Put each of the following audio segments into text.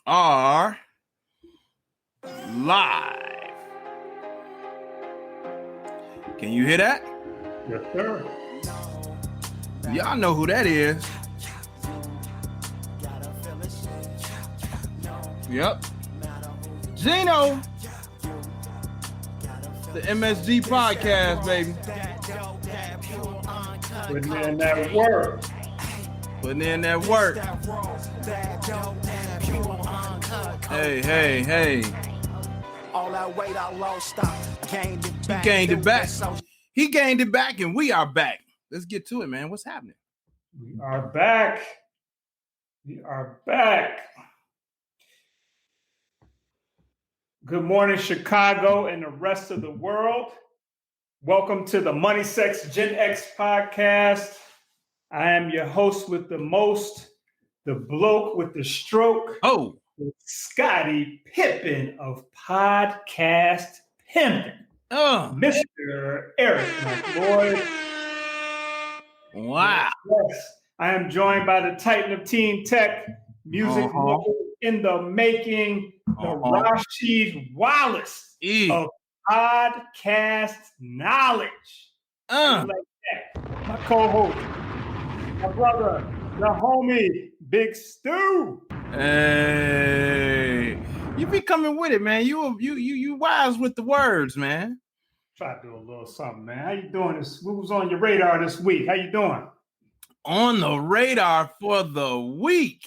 are live. Can you hear that? Yes, sir. Y'all know who that is. Yep. Gino. The MSG podcast, baby. Putting in that work. Putting in that work. Hey. All that weight I lost, I gained it back. He gained it back. He gained it back, and we are back. Let's get to it, man. What's happening? We are back. Good morning, Chicago and the rest of the world. Welcome to the Money, Sex, Gen X podcast. I am your host with the most, the bloke with the stroke. Oh, Scottie Pippen of Podcast Pimpin'. Mr. Eric McLeod. Wow. Yes, I am joined by the Titan of Teen Tech, music in the making, the Rasheed Wallace of Podcast Knowledge. Like that. My co-host, my brother, the homie, Big Stu. Hey, you be coming with it, man. You wise with the words, man. Try to do a little something, man. How you doing? What was on your radar this week? How you doing? On the radar for the week,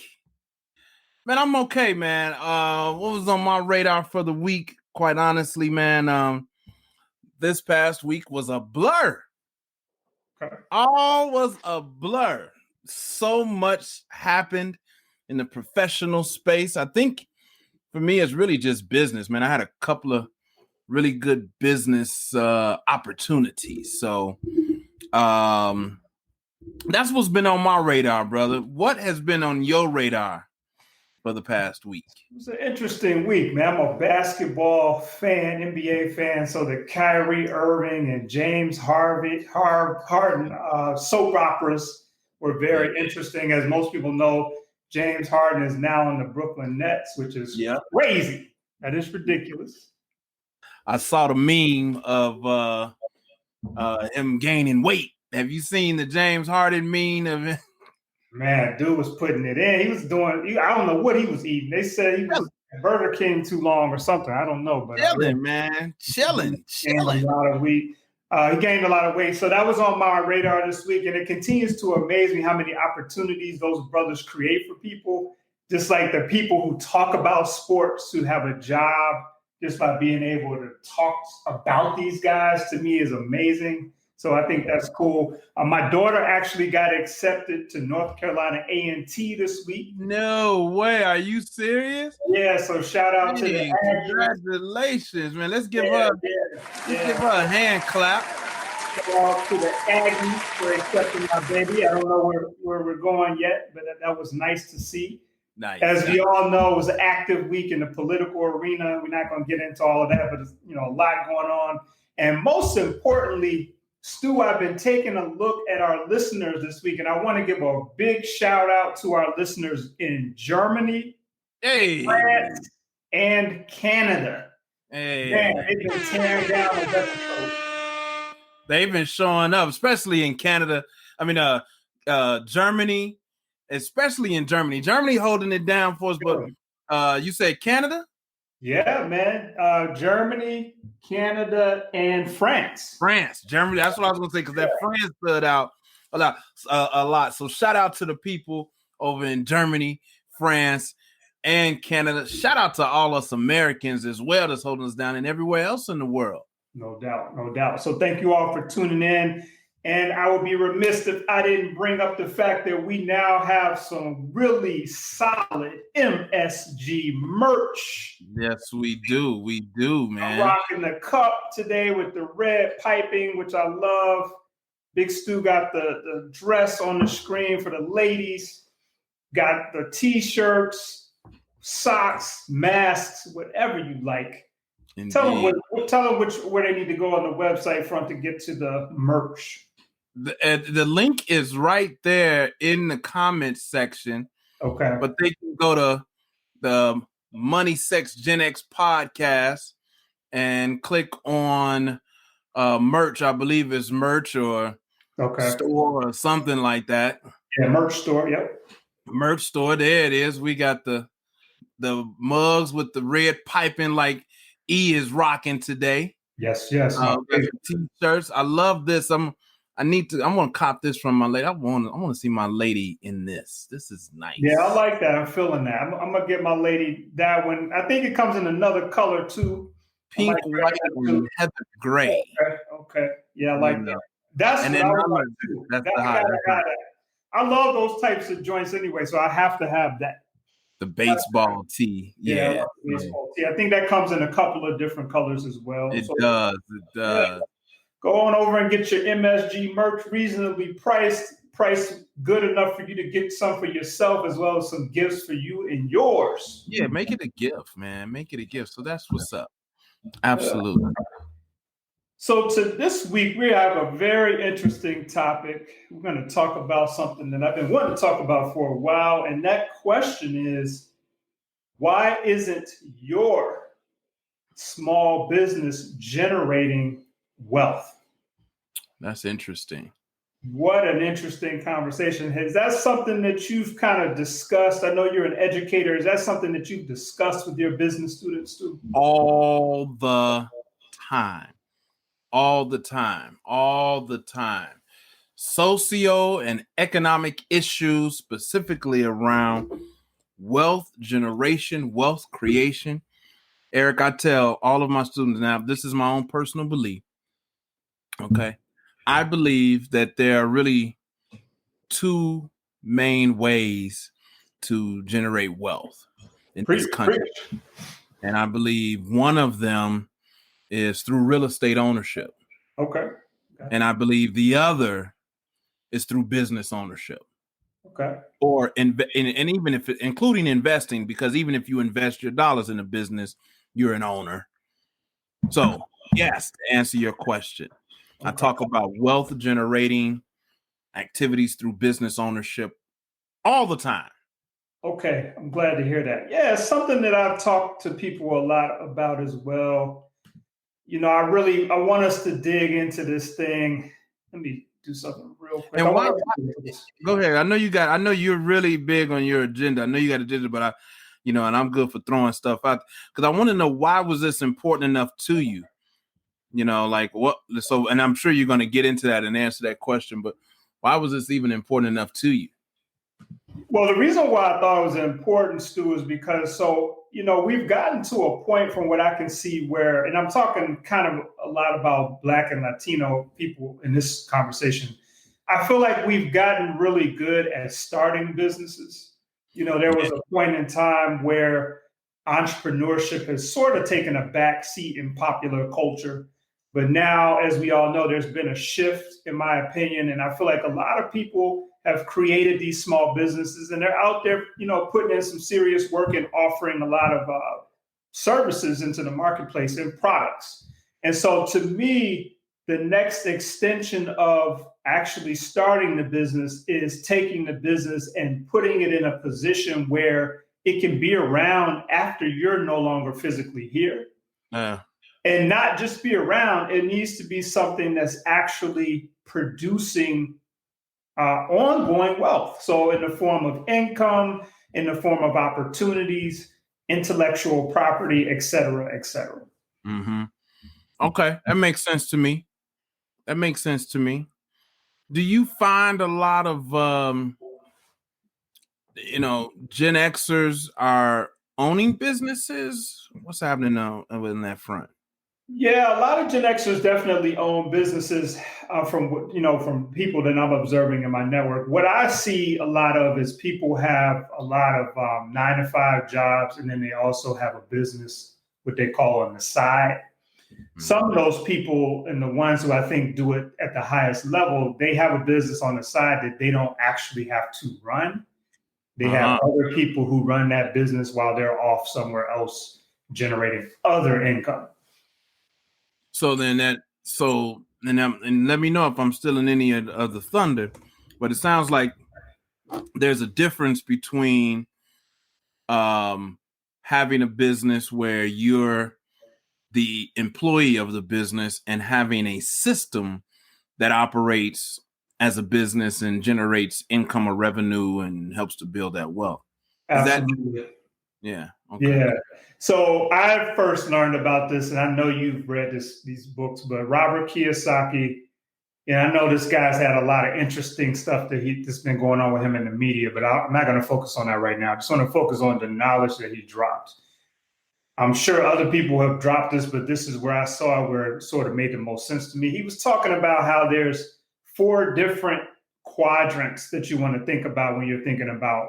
man. I'm okay, man. What was on my radar for the week? Quite honestly, man, this past week was a blur. Okay. All was a blur. So much happened in the professional space. I think for me, it's really just business, man. I had a couple of really good business opportunities. So that's what's been on my radar, brother. What has been on your radar for the past week? It was an interesting week, man. I'm a basketball fan, NBA fan. So the Kyrie Irving and James Harden soap operas were very interesting. As most people know, James Harden is now in the Brooklyn Nets, which is crazy. That is ridiculous. I saw the meme of him gaining weight. Have you seen the James Harden meme of it? Man, dude was putting it in. He was doing, I don't know what he was eating. They said he was at Burger King too long or something. I don't know. But chilling, man. Chilling. A lot of weight. He gained a lot of weight. So that was on my radar this week. And it continues to amaze me how many opportunities those brothers create for people. Just like the people who talk about sports, who have a job, just by being able to talk about these guys, to me is amazing. So I think that's cool. My daughter actually got accepted to North Carolina A&T this week. No way. Are you serious? Yeah. So shout out to the congratulations, man. Let's give her give her a hand clap. Shout out to the Aggies for accepting my baby. I don't know where we're going yet, but that was nice to see. Nice. As we all know, it was an active week in the political arena. We're not going to get into all of that, but it's, a lot going on. And most importantly, Stu, I've been taking a look at our listeners this week, and I want to give a big shout out to our listeners in Germany, France, and Canada. Man, they've been tearing down the episode. They've been showing up, especially in Canada. I mean, Germany. Especially in Germany. Germany holding it down for us, but you said Canada? Yeah, man. Germany, Canada, and France. Germany. That's what I was going to say, because that France stood out a lot. So shout out to the people over in Germany, France, and Canada. Shout out to all us Americans as well that's holding us down and everywhere else in the world. No doubt. So thank you all for tuning in. And I would be remiss if I didn't bring up the fact that we now have some really solid MSG merch. Yes, we do. We do, man. I'm rocking the cup today with the red piping, which I love. Big Stu got the dress on the screen for the ladies. Got the T-shirts, socks, masks, whatever you like. Indeed. Tell them where they need to go on the website front to get to the merch. The link is right there in the comments section. Okay. But they can go to the Money Sex Gen X podcast and click on merch. I believe it's merch or store or something like that. Yeah, merch store. Yep. Merch store. There it is. We got the mugs with the red piping like E is rocking today. Yes. T-shirts. I love this. I'm gonna cop this from my lady. I want to see my lady in this. This is nice. Yeah, I like that. I'm feeling that. I'm gonna get my lady that one. I think it comes in another color too. Pink, white, and heather gray. Okay. Yeah, I like that. That's what I would like too. That's the high. I love those types of joints anyway, so I have to have that. The baseball tee. Yeah. Baseball tee. I think that comes in a couple of different colors as well. It does. Yeah. Go on over and get your MSG merch, reasonably priced good enough for you to get some for yourself as well as some gifts for you and yours. Yeah, make it a gift, man. Make it a gift. So that's what's up. Absolutely. So this week, we have a very interesting topic. We're going to talk about something that I've been wanting to talk about for a while. And that question is, why isn't your small business generating wealth? That's interesting. What an interesting conversation. Is that something that you've kind of discussed? I know you're an educator. Is that something that you've discussed with your business students too? All the time. Socio and economic issues, specifically around wealth generation, wealth creation. Eric, I tell all of my students now, this is my own personal belief. Okay. I believe that there are really two main ways to generate wealth in this country. And I believe one of them is through real estate ownership. Okay. And I believe the other is through business ownership. Okay. Or and even if including investing, because even if you invest your dollars in a business, you're an owner. So yes, to answer your question, I talk about wealth generating activities through business ownership all the time. Okay, I'm glad to hear that. Yeah, it's something that I've talked to people a lot about as well. You know, I want us to dig into this thing. Let me do something real quick. And go ahead. I know you're really big on your agenda. I know you got an agenda, but and I'm good for throwing stuff out because I want to know, why was this important enough to you? Like what? So, and I'm sure you're going to get into that and answer that question, but why was this even important enough to you? Well, the reason why I thought it was important, Stu, is because we've gotten to a point from what I can see where, and I'm talking kind of a lot about Black and Latino people in this conversation. I feel like we've gotten really good at starting businesses. There was a point in time where entrepreneurship has sort of taken a back seat in popular culture. But now, as we all know, there's been a shift, in my opinion. And I feel like a lot of people have created these small businesses and they're out there, putting in some serious work and offering a lot of services into the marketplace and products. And so to me, the next extension of actually starting the business is taking the business and putting it in a position where it can be around after you're no longer physically here. And not just be around, it needs to be something that's actually producing ongoing wealth. So in the form of income, in the form of opportunities, intellectual property, et cetera, et cetera. Mm-hmm. Okay, that makes sense to me. Do you find a lot of, Gen Xers are owning businesses? What's happening now in that front? Yeah, a lot of Gen Xers definitely own businesses from people that I'm observing in my network. What I see a lot of is people have a lot of 9-to-5 jobs, and then they also have a business, what they call on the side. Mm-hmm. Some of those people, and the ones who I think do it at the highest level, they have a business on the side that they don't actually have to run. They have other people who run that business while they're off somewhere else generating other income. And let me know if I'm still in any of the thunder, but it sounds like there's a difference between having a business where you're the employee of the business and having a system that operates as a business and generates income or revenue and helps to build that wealth. Absolutely. Yeah. Okay. Yeah. So I first learned about this, and I know you've read these books, but Robert Kiyosaki, I know this guy's had a lot of interesting stuff that's been going on with him in the media, but I'm not going to focus on that right now. I just want to focus on the knowledge that he dropped. I'm sure other people have dropped this, but this is where I saw where it sort of made the most sense to me. He was talking about how there's 4 different quadrants that you want to think about when you're thinking about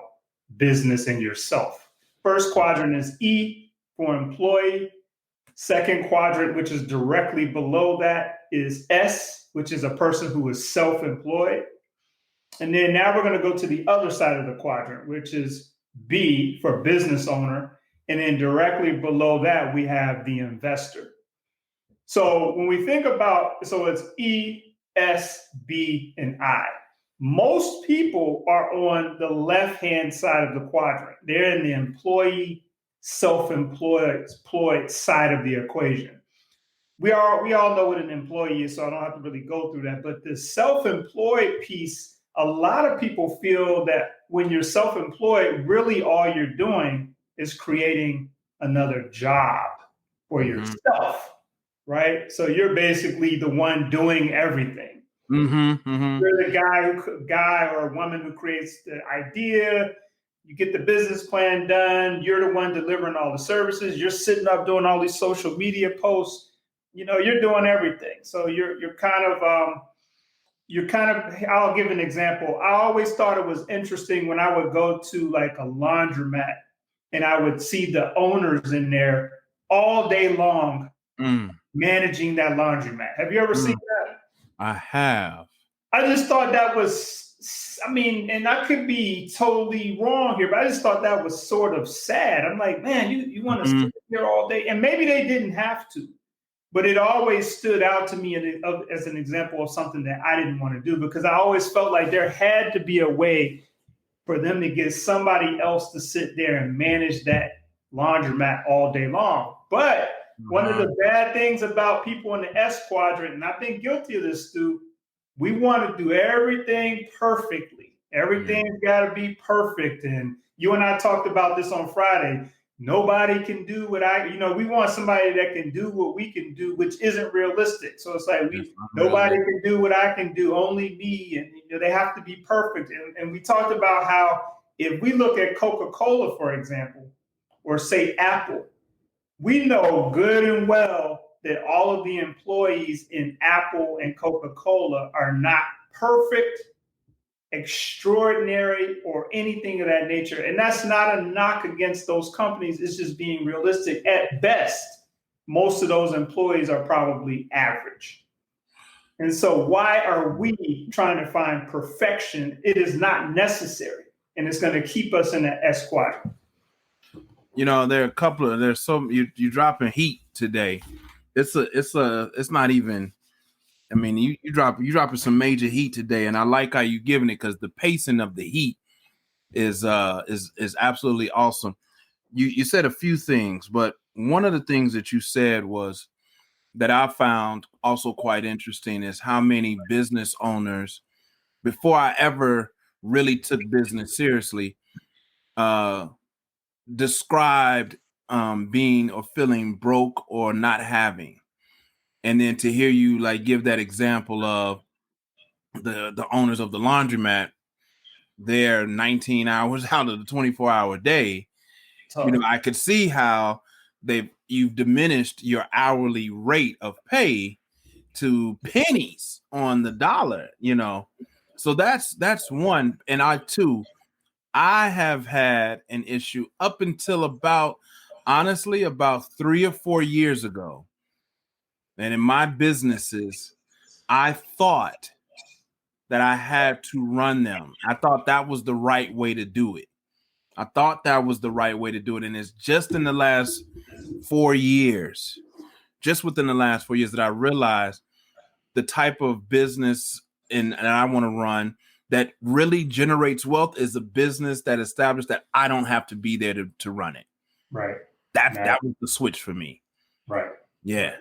business and yourself. First quadrant is E for employee. Second quadrant, which is directly below that, is S, which is a person who is self-employed. And then now we're going to go to the other side of the quadrant, which is B for business owner. And then directly below that, we have the investor. So when we think about, so it's E, S, B, and I. Most people are on the left-hand side of the quadrant. They're in the employee, self-employed side of the equation. We all know what an employee is, so I don't have to really go through that. But the self-employed piece, a lot of people feel that when you're self-employed, really all you're doing is creating another job for yourself, right? So you're basically the one doing everything. You're the guy or a woman who creates the idea. You get the business plan done. You're the one delivering all the services. You're sitting up doing all these social media posts. You're doing everything. So you're kind of, I'll give an example. I always thought it was interesting when I would go to like a laundromat and I would see the owners in there all day long managing that laundromat. Have you ever seen that? I have. I just thought that was, and I could be totally wrong here, but I just thought that was sort of sad. I'm like, man, you want to sit here all day? And maybe they didn't have to, but it always stood out to me as an example of something that I didn't want to do, because I always felt like there had to be a way for them to get somebody else to sit there and manage that laundromat all day long. But one of the bad things about people in the S quadrant, and I've been guilty of this, Stu, we want to do everything perfectly. Everything's got to be perfect. And you and I talked about this on Friday. Nobody can do what we want somebody that can do what we can do, which isn't realistic. So it's like nobody can do what I can do, only me. And they have to be perfect. And we talked about how if we look at Coca-Cola, for example, or say Apple, we know good and well that all of the employees in Apple and Coca-Cola are not perfect, extraordinary, or anything of that nature. And that's not a knock against those companies. It's just being realistic. At best, most of those employees are probably average. And so why are we trying to find perfection? It is not necessary. And it's going to keep us in the S quadrant. There are a couple of, there's some, you dropping heat today. It's not even, you dropping some major heat today, and I like how you giving it, because the pacing of the heat is absolutely awesome. You said a few things, but one of the things that you said was that I found also quite interesting is how many business owners, before I ever really took business seriously, described being or feeling broke or not having. And then to hear you like give that example of the owners of the laundromat, they're 19 hours out of the 24-hour day. I could see how you've diminished your hourly rate of pay to pennies on the dollar, So that's one. And I have had an issue up until about 3 or 4 years ago. And in my businesses, I thought that I had to run them. I thought that was the right way to do it. And it's just in the last 4 years, that I realized the type of business and I want to run that really generates wealth is a business that established that I don't have to be there to run it. Right. That was the switch for me. Right. Yeah.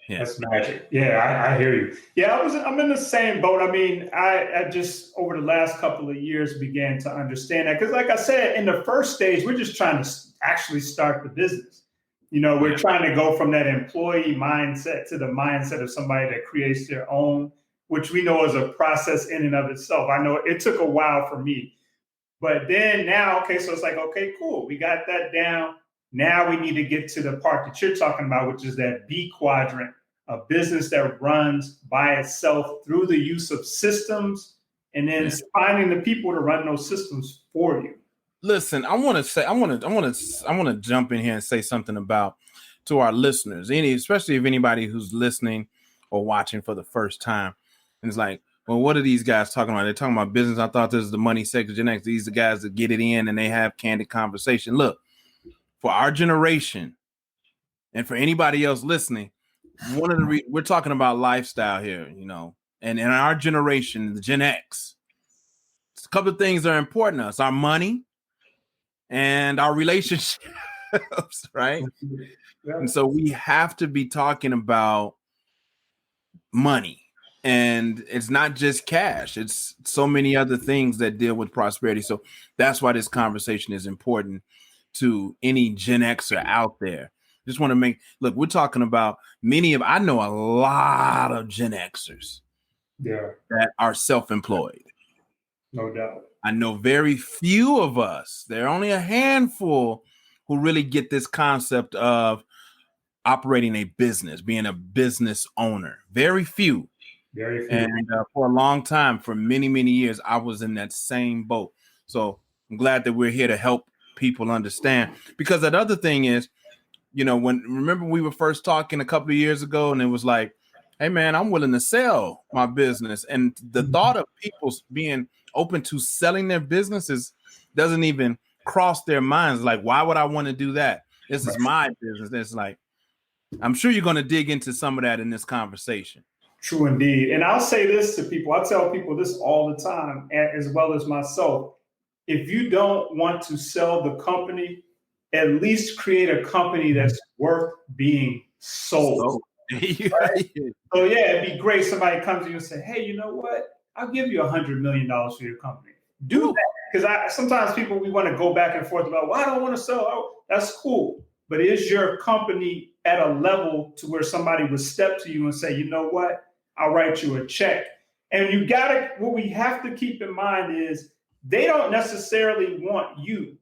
That's magic. Yeah, I hear you. Yeah, I'm in the same boat. I mean, I just over the last couple of years began to understand that because, like I said, in the first stage, we're just trying to actually start the business. We're trying to go from that employee mindset to the mindset of somebody that creates their own, which we know is a process in and of itself. I know it took a while for me, but then now, okay, so it's like, okay, cool, we got that down. Now we need to get to the part that you're talking about, which is that B quadrant. A business that runs by itself through the use of systems and then finding the people to run those systems for you. Listen, I want to jump in here and say something about to our listeners, especially if anybody who's listening or watching for the first time. And it's like, well, what are these guys talking about? They're talking about business. I thought this is the money section. Gen X. These are the guys that get it in and they have candid conversation. Look, for our generation and for anybody else listening, we're talking about lifestyle here, and in our generation, the Gen X, a couple of things are important to us: our money and our relationships, right? Yeah. And so we have to be talking about money, and it's not just cash; it's so many other things that deal with prosperity. So that's why this conversation is important to any Gen Xer out there. Just want to we're talking about I know a lot of Gen Xers that are self-employed. No doubt. I know very few of us. There are only a handful who really get this concept of operating a business, being a business owner. Very few. Very few. And for a long time, for many, many years, I was in that same boat. So I'm glad that we're here to help people understand. Because that other thing is, remember we were first talking a couple of years ago and it was like, hey man, I'm willing to sell my business. And the thought of people being open to selling their businesses doesn't even cross their minds. Like, why would I want to do that? This is my business. It's like, I'm sure you're going to dig into some of that in this conversation. True indeed. And I'll say this to people. I tell people this all the time, as well as myself. If you don't want to sell the company, at least create a company that's worth being sold. Right? So yeah, it'd be great. Somebody comes to you and say, hey, you know what? I'll give you $100 million for your company. Do that. Because sometimes people, we want to go back and forth about, well, I don't want to sell. Oh, that's cool. But is your company at a level to where somebody would step to you and say, you know what? I'll write you a check. And what we have to keep in mind is they don't necessarily want you.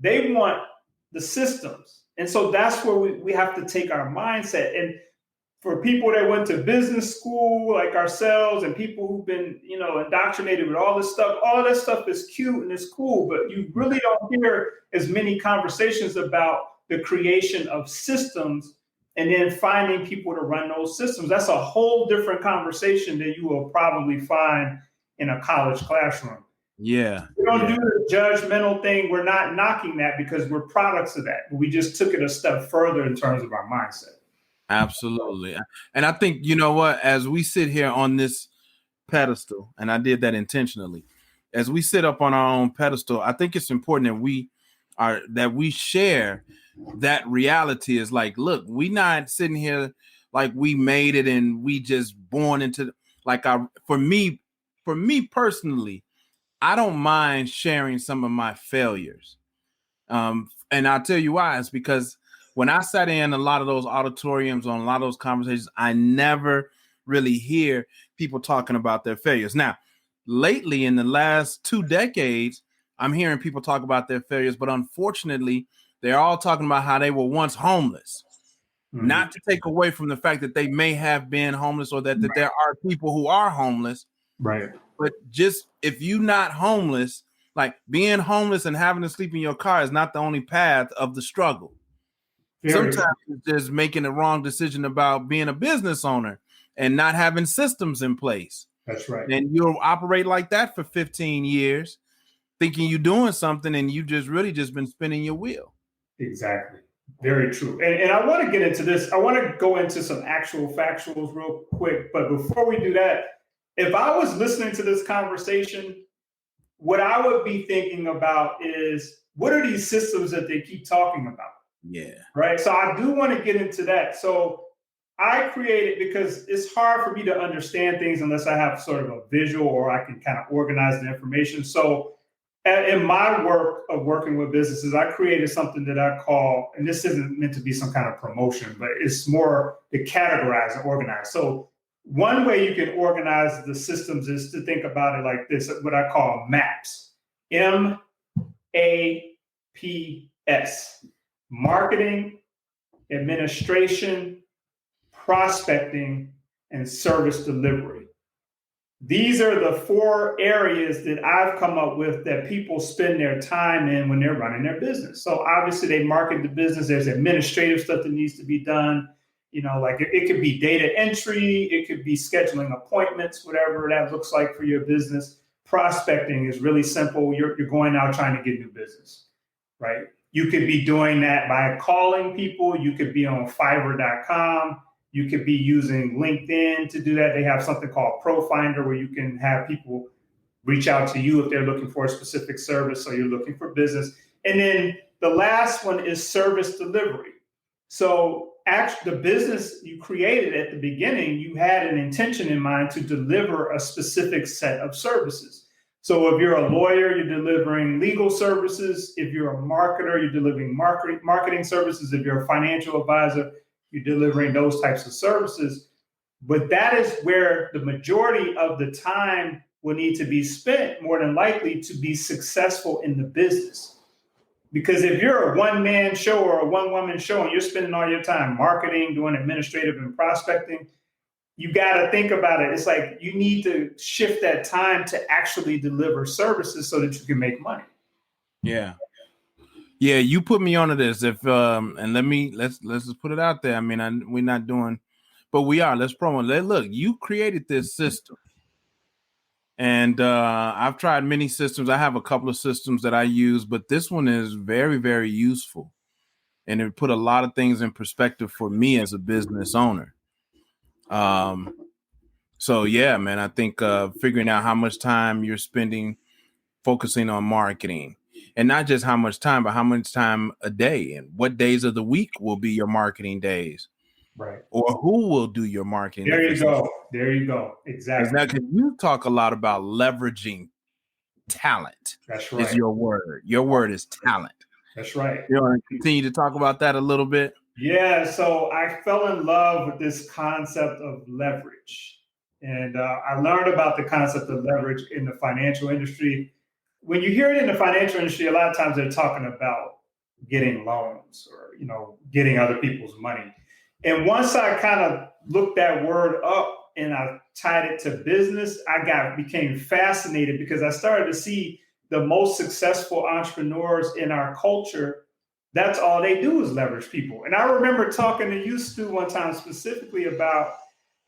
They want the systems. And so that's where we have to take our mindset. And for people that went to business school like ourselves and people who've been, indoctrinated with all that stuff is cute and it's cool, but you really don't hear as many conversations about the creation of systems and then finding people to run those systems. That's a whole different conversation that you will probably find in a college classroom. Yeah. We don't do the judgmental thing. We're not knocking that because we're products of that. We just took it a step further in terms of our mindset. Absolutely. And I think, you know what, as we sit here on this pedestal, and I did that intentionally, as we sit up on our own pedestal, I think it's important that we share that reality is like, look, we not sitting here like we made it and we just born into for me personally, I don't mind sharing some of my failures. And I'll tell you why. It's because when I sat in a lot of those auditoriums on a lot of those conversations, I never really hear people talking about their failures. Now, lately in the last 2 decades, I'm hearing people talk about their failures, but unfortunately, they're all talking about how they were once homeless. Mm-hmm. Not to take away from the fact that they may have been homeless or that there are people who are homeless. Right. But just if you're not homeless, like being homeless and having to sleep in your car is not the only path of the struggle. Sometimes it's just making a wrong decision about being a business owner and not having systems in place. That's right. And you'll operate like that for 15 years, thinking you're doing something and you just been spinning your wheel. Exactly. Very true. And I want to get into this. I want to go into some actual factuals real quick. But before we do that, if I was listening to this conversation, what I would be thinking about is, what are these systems that they keep talking about? Yeah. Right. So I do want to get into that. So I created, because it's hard for me to understand things unless I have sort of a visual or I can kind of organize the information. So in my work of working with businesses, I created something that I call, and this isn't meant to be some kind of promotion, but it's more to categorize and organize. So one way you can organize the systems is to think about it like this, what I call MAPS. MAPS. Marketing, administration, prospecting, and service delivery. These are the 4 areas that I've come up with that people spend their time in when they're running their business. So obviously they market the business. There's administrative stuff that needs to be done. You know, like it could be data entry, it could be scheduling appointments, whatever that looks like for your business. Prospecting is really simple. You're going out trying to get new business, right? You could be doing that by calling people. You could be on Fiverr.com. You could be using LinkedIn to do that. They have something called ProFinder where you can have people reach out to you if they're looking for a specific service or you're looking for business. And then the last one is service delivery. So actually, the business you created at the beginning, you had an intention in mind to deliver a specific set of services. So if you're a lawyer, you're delivering legal services. If you're a marketer, you're delivering marketing services. If you're a financial advisor, you're delivering those types of services. But that is where the majority of the time will need to be spent, more than likely, to be successful in the business. Because if you're a one-man show or a one-woman show and you're spending all your time marketing, doing administrative and prospecting, you got to think about it. It's like you need to shift that time to actually deliver services so that you can make money. Yeah. Yeah, you put me onto this. If and let's just put it out there. I mean, we're not doing, but we are. Let's promo. Look, you created this system, and I've tried many systems. I have a couple of systems that I use, but this one is very, very useful, and it put a lot of things in perspective for me as a business owner. So yeah, man, I think figuring out how much time you're spending focusing on marketing. And not just how much time, but how much time a day and what days of the week will be your marketing days. Right. Or who will do your marketing. There you go. There you go. Exactly. Now, because you talk a lot about leveraging talent. That's right. Is your word. Your word is talent. That's right. You want to continue to talk about that a little bit? Yeah. So I fell in love with this concept of leverage. And I learned about the concept of leverage in the financial industry. When you hear it in the financial industry, a lot of times they're talking about getting loans or, you know, getting other people's money. And once I kind of looked that word up and I tied it to business, I became fascinated because I started to see the most successful entrepreneurs in our culture. That's all they do is leverage people. And I remember talking to you, Stu, one time specifically about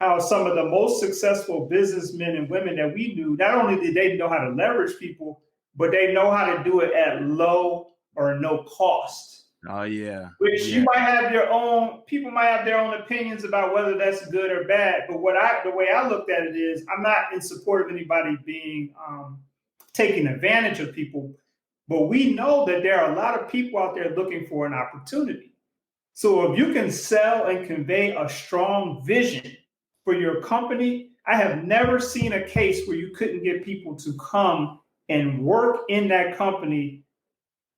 how some of the most successful businessmen and women that we knew, not only did they know how to leverage people, but they know how to do it at low or no cost. Oh, yeah. Which you might have your own, people might have their own opinions about whether that's good or bad. But the way I looked at it is I'm not in support of anybody being taking advantage of people. But we know that there are a lot of people out there looking for an opportunity. So if you can sell and convey a strong vision for your company, I have never seen a case where you couldn't get people to come and work in that company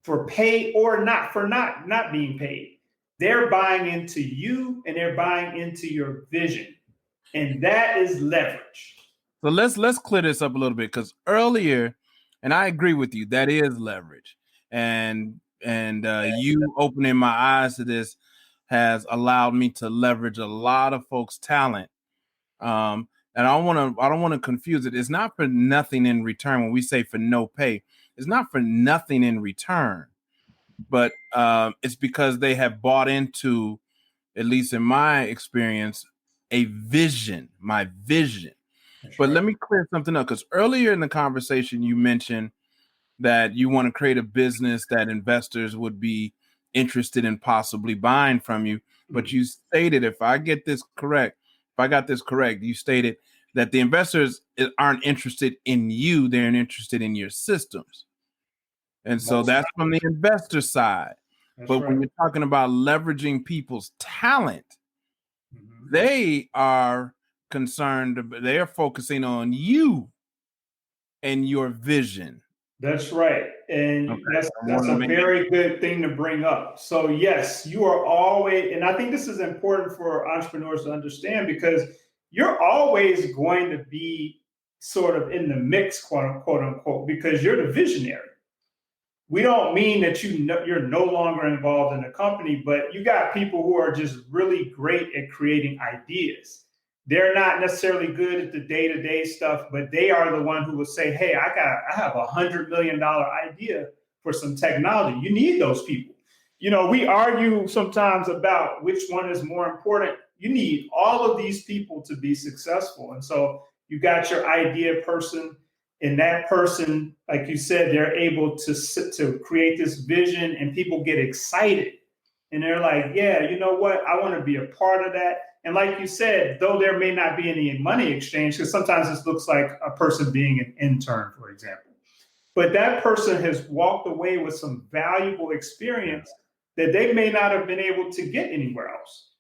for pay or not, for not being paid. They're buying into you and they're buying into your vision. And that is leverage. So let's clear this up a little bit, because earlier, and I agree with you, that is leverage. And you opening my eyes to this has allowed me to leverage a lot of folks' talent. And I don't want to confuse it. It's not for nothing in return. When we say for no pay, it's not for nothing in return, but it's because they have bought into, at least in my experience, a vision, my vision. That's but right. Let me clear something up, because earlier in the conversation, you mentioned that you want to create a business that investors would be interested in possibly buying from you. But you stated, if I got this correct, you stated that the investors aren't interested in you, they're interested in your systems. And so that's from the investor side. But when you're talking about leveraging people's talent, Mhm. they are concerned, they're focusing on you and your vision. That's right. And Okay. that's a very good thing to bring up. So yes, you are always, and I think this is important for entrepreneurs to understand because you're always going to be sort of in the mix, quote unquote, because you're the visionary. We don't mean that you're no longer involved in the company, but you got people who are just really great at creating ideas. They're not necessarily good at the day-to-day stuff, but they are the one who will say, "Hey, I have $100 million idea for some technology." You need those people. You know, we argue sometimes about which one is more important. You need all of these people to be successful, and so you got your idea person. And that person, like you said, they're able to create this vision and people get excited. And they're like, yeah, you know what? I want to be a part of that. And like you said, though there may not be any money exchange, because sometimes this looks like a person being an intern, for example. But that person has walked away with some valuable experience that they may not have been able to get anywhere else.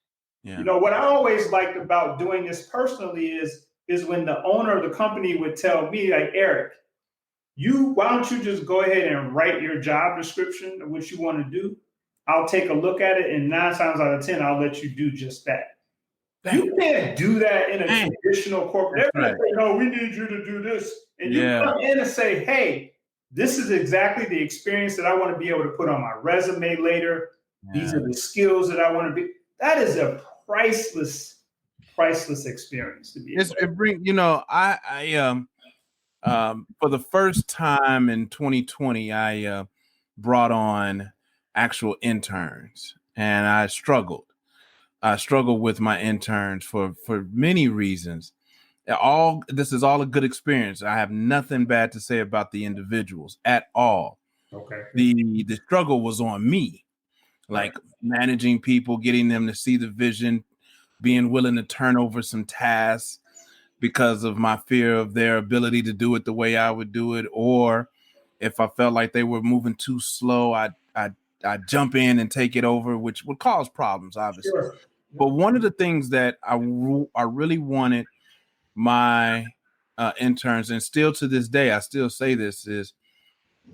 Yeah. You know, what I always liked about doing this personally is when the owner of the company would tell me, like, Eric, why don't you just go ahead and write your job description of what you want to do? I'll take a look at it, and 9 times out of 10, I'll let you do just that. You can't do that in a traditional corporate. They're going to say, no, we need you to do this. And you come in and say, hey, this is exactly the experience that I want to be able to put on my resume later. Yeah. These are the skills that I want to be. That is a priceless experience to be. It bring, you know, I for the first time in 2020, I brought on actual interns, and I struggled. I struggled with my interns for many reasons. This is all a good experience. I have nothing bad to say about the individuals at all. Okay. The struggle was on me, like managing people, getting them to see the vision, being willing to turn over some tasks because of my fear of their ability to do it the way I would do it, or if I felt like they were moving too slow, I'd jump in and take it over, which would cause problems, obviously. Sure. But one of the things that I really wanted my interns, and still to this day, I still say this, is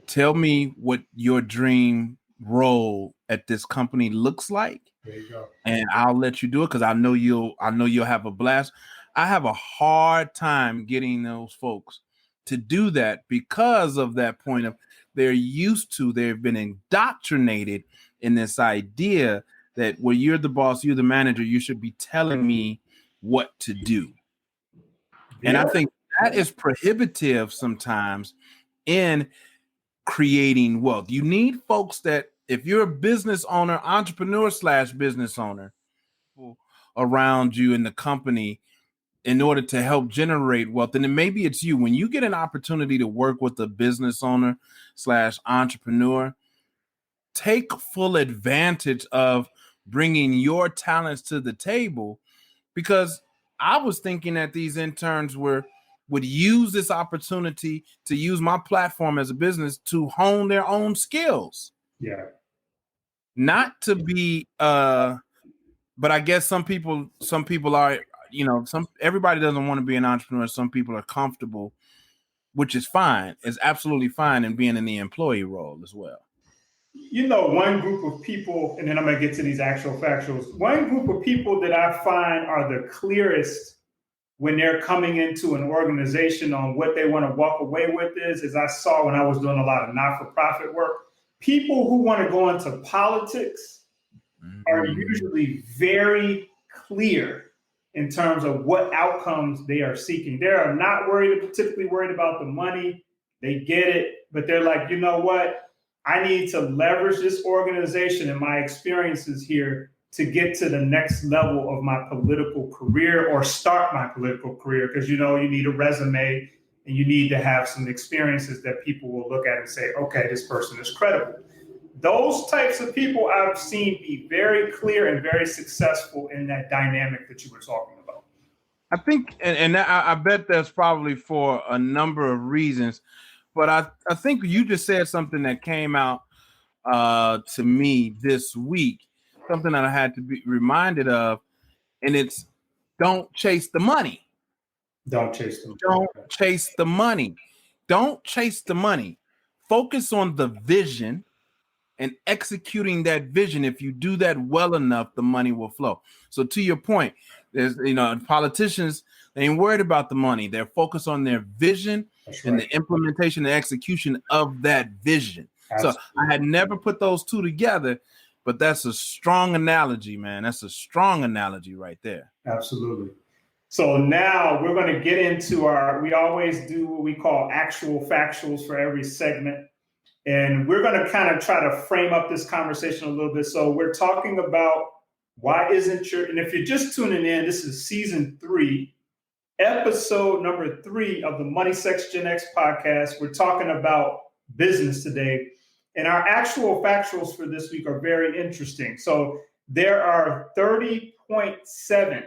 tell me what your dream role at this company looks like. There you go. And I'll let you do it because I know you'll have a blast. I have a hard time getting those folks to do that because of that point of they've been indoctrinated in this idea that when you're the boss, you're the manager, you should be telling me what to do. Yeah. And I think that is prohibitive sometimes in creating wealth. You need folks that, if you're a business owner, entrepreneur / business owner around you in the company, in order to help generate wealth, and then maybe it's you, when you get an opportunity to work with a business owner / entrepreneur, take full advantage of bringing your talents to the table, because I was thinking that these interns would use this opportunity to use my platform as a business to hone their own skills. Yeah. Not to be but I guess some people are, you know, everybody doesn't want to be an entrepreneur. Some people are comfortable, which is fine. It's absolutely fine in being in the employee role as well. You know, one group of people, and then I'm going to get to these actual factuals. One group of people that I find are the clearest when they're coming into an organization on what they want to walk away with is I saw when I was doing a lot of not-for-profit work, people who want to go into politics are usually very clear in terms of what outcomes they are seeking. They are not typically worried about the money. They get it, but they're like, you know what? I need to leverage this organization and my experiences here to get to the next level of my political career or start my political career. Because, you know, you need a resume and you need to have some experiences that people will look at and say, okay, this person is credible. Those types of people I've seen be very clear and very successful in that dynamic that you were talking about. I think, and I bet that's probably for a number of reasons, but I think you just said something that came out to me this week, something that I had to be reminded of, and it's don't chase the money. Don't chase them. Don't chase the money. Don't chase the money. Focus on the vision and executing that vision. If you do that well enough, the money will flow. So to your point, there's politicians, they ain't worried about the money. They're focused on their vision and the implementation and execution of that vision. Absolutely. So I had never put those two together, but that's a strong analogy, man. That's a strong analogy right there. Absolutely. So now we're going to get into we always do what we call actual factuals for every segment. And we're going to kind of try to frame up this conversation a little bit. So we're talking about and if you're just tuning in, this is season 3, episode number 3 of the Money Sex Gen X podcast. We're talking about business today. And our actual factuals for this week are very interesting. So there are 30.7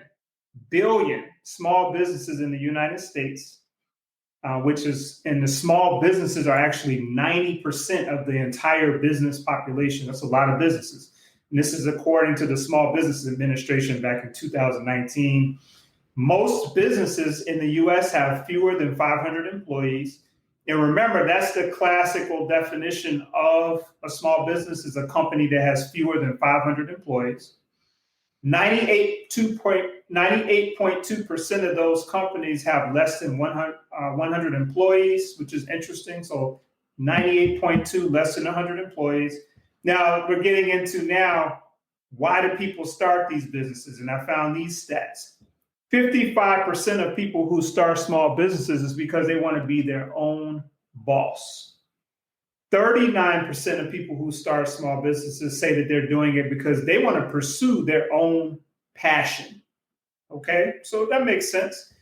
billion small businesses in the United States, which is, and the small businesses are actually 90% of the entire business population. That's a lot of businesses. And this is according to the Small Business Administration back in 2019. Most businesses in the U.S. have fewer than 500 employees. And remember, that's the classical definition of a small business is a company that has fewer than 500 employees. 98.2% of those companies have less than 100 employees, which is interesting. So 98.2, less than 100 employees. Now we're getting into why do people start these businesses? And I found these stats. 55% of people who start small businesses is because they want to be their own boss. 39% of people who start small businesses say that they're doing it because they want to pursue their own passion. Okay, so that makes sense.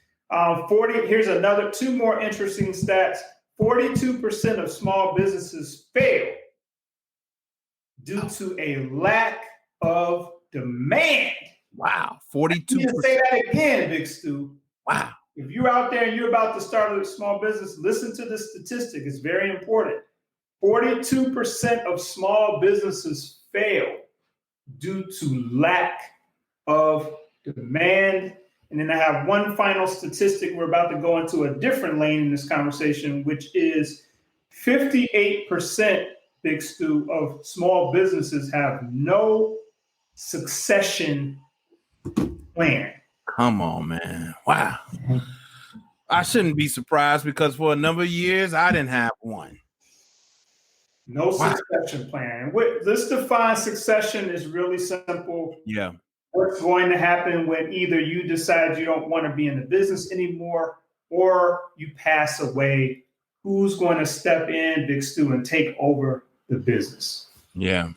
Here's another 2 more interesting stats. 42% of small businesses fail due to a lack of demand. Wow, 42%. Say that again, Big Stu. Wow. If you're out there and you're about to start a small business, listen to this statistic. It's very important. 42% of small businesses fail due to lack of demand. And then I have one final statistic. We're about to go into a different lane in this conversation, which is 58%, Big Stu, of small businesses have no succession plan. Come on, man. Wow. I shouldn't be surprised because for a number of years, I didn't have one. No succession plan. Let's define succession is really simple. Yeah. What's going to happen when either you decide you don't want to be in the business anymore or you pass away? Who's going to step in, Big Stu, and take over the business? Yeah.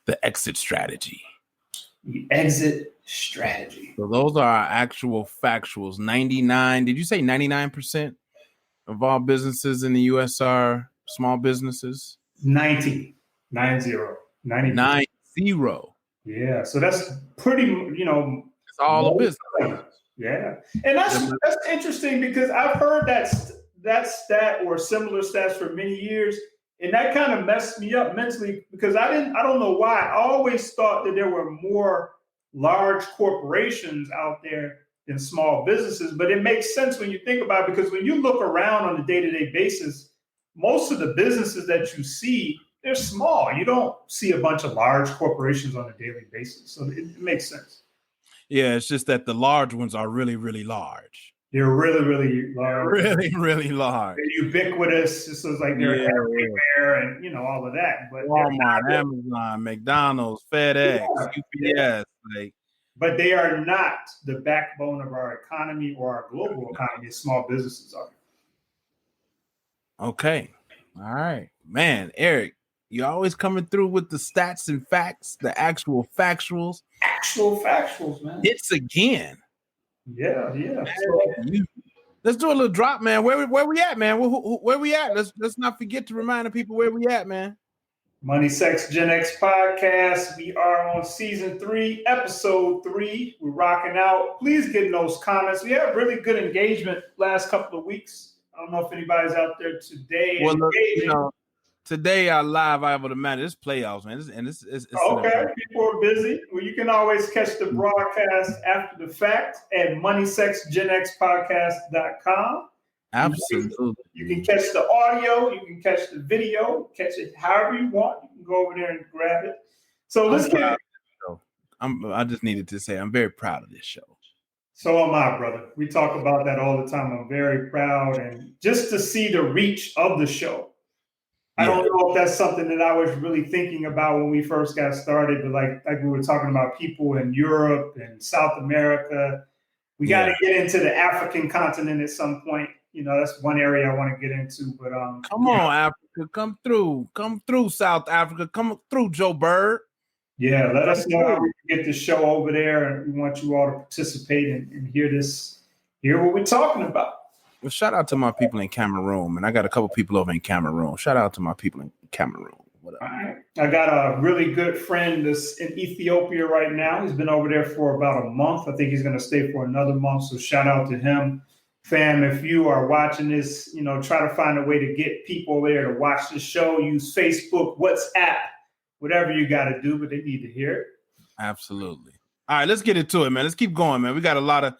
The exit strategy. The exit strategy. So those are our actual factuals. 99. Did you say 99% of all businesses in the U.S. are small businesses? 90. 90. 90. Yeah. So that's pretty, it's all a business. Yeah. And that's interesting because I've heard that stat or similar stats for many years. And that kind of messed me up mentally because I don't know why. I always thought that there were more large corporations out there than small businesses, but it makes sense when you think about it because when you look around on a day-to-day basis, most of the businesses that you see, they're small. You don't see a bunch of large corporations on a daily basis. So it makes sense. Yeah, it's just that the large ones are really, really large. They're really, really large. Really, really large. They're ubiquitous. Just like they're everywhere and, all of that. But Walmart, Amazon, McDonald's, FedEx, UPS. But they are not the backbone of our economy or our global economy as small businesses are. Okay. All right. Man, Eric, you're always coming through with the stats and facts, the actual factuals. Actual factuals, man. It's again. Yeah. Let's do a little drop, man. Where we at, man? Where we at? Let's not forget to remind the people where we at, man. Money Sex Gen X podcast. We are on season 3, episode 3. We're rocking out. Please get in those comments. We have really good engagement last couple of weeks. I don't know if anybody's out there today. Well, look, today our live, I would imagine it's playoffs, man. It's Okay, people are busy. Well, you can always catch the broadcast after the fact at moneysexgenxpodcast.com. absolutely. You can catch the audio, you can catch the video, catch it however you want. You can go over there and grab it. So let's get. I just needed to say I'm very proud of this show. So am I, brother. We talk about that all the time. I'm very proud, and just to see the reach of the show. I don't know if that's something that I was really thinking about when we first got started, but like we were talking about people in Europe and South America. We got to get into the African continent at some point. You know, that's one area I want to get into. But come on, Africa, come through South Africa, come through, Joe Bird. Yeah, let us know how we can get the show over there, and we want you all to participate and hear what we're talking about. Well, shout out to my people in Cameroon, and I got a couple people over in Cameroon. Shout out to my people in Cameroon. What up? All right. I got a really good friend that's in Ethiopia right now. He's been over there for about a month. I think he's going to stay for another month. So shout out to him. Fam, if you are watching this, you know, try to find a way to get people there to watch the show. Use Facebook, WhatsApp, whatever you got to do, but they need to hear it. Absolutely. All right, let's get into it, man. Let's keep going, man. We got a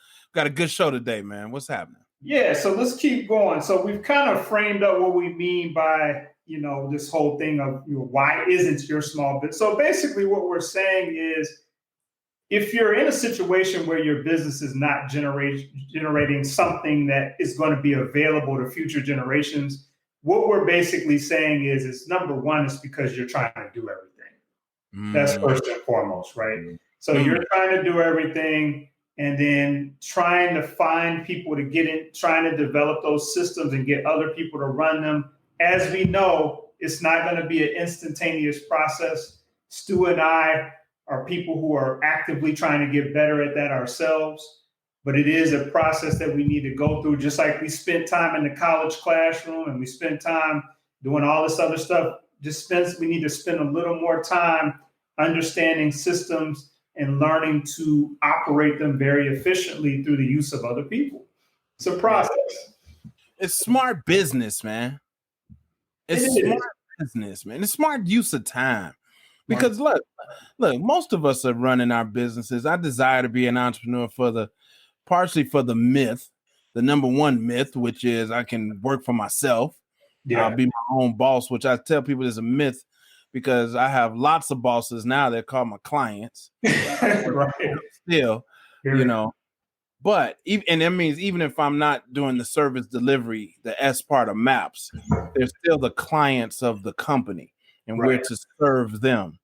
good show today, man. What's happening? Yeah, so let's keep going. So we've kind of framed up what we mean by, you know, this whole thing of, you know, why isn't your small business? So basically what we're saying is if you're in a situation where your business is not generating something that is going to be available to future generations, what we're basically saying is number one, is because you're trying to do everything. That's first and foremost, right? So you're trying to do everything, and then trying to find people to get in, trying to develop those systems and get other people to run them. As we know, it's not going to be an instantaneous process. Stu and I are people who are actively trying to get better at that ourselves, but it is a process that we need to go through. Just like we spent time in the college classroom and we spent time doing all this other stuff, we need to spend a little more time understanding systems and learning to operate them very efficiently through the use of other people. It's a process. It's smart business, man. It's smart business, man. It's smart use of time. Because look, most of us are running our businesses. I desire to be an entrepreneur partially for the myth, the number one myth, which is I can work for myself. Yeah. I'll be my own boss, which I tell people is a myth because I have lots of bosses now that call my clients. Right. Still, you know, but and that means even if I'm not doing the service delivery, the S part of MAPS, they're still the clients of the company and we're to serve them.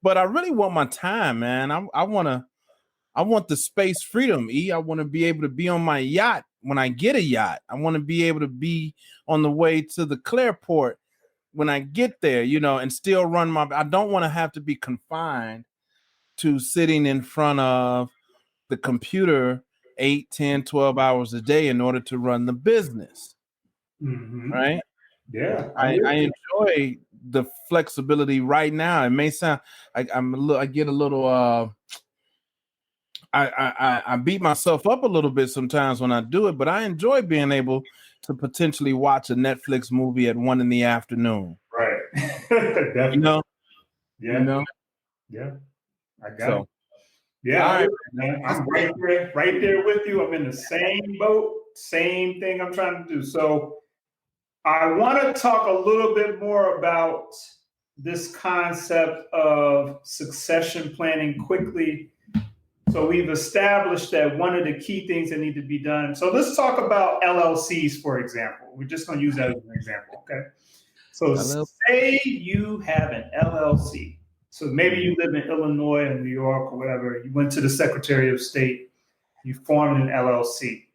But I really want my time, man. I want the space freedom, I want to be able to be on my yacht when I get a yacht. I want to be able to be on the way to the Clearport when I get there, you know, and still run I don't want to have to be confined to sitting in front of the computer 8, 10, 12 hours a day in order to run the business. Right? Yeah. I enjoy the flexibility right now. It may sound like I get a little I beat myself up a little bit sometimes when I do it, but I enjoy being able to potentially watch a Netflix movie at 1 p.m. Right. Definitely. You know? Yeah. You know? Yeah. I got it. Yeah. All right, man. I'm right there with you. I'm in the same boat, same thing I'm trying to do. So I want to talk a little bit more about this concept of succession planning quickly. So we've established that one of the key things that need to be done. So let's talk about LLCs, for example. We're just going to use that as an example, okay? So say you have an LLC. So maybe you live in Illinois or New York or whatever. You went to the Secretary of State. You formed an LLC.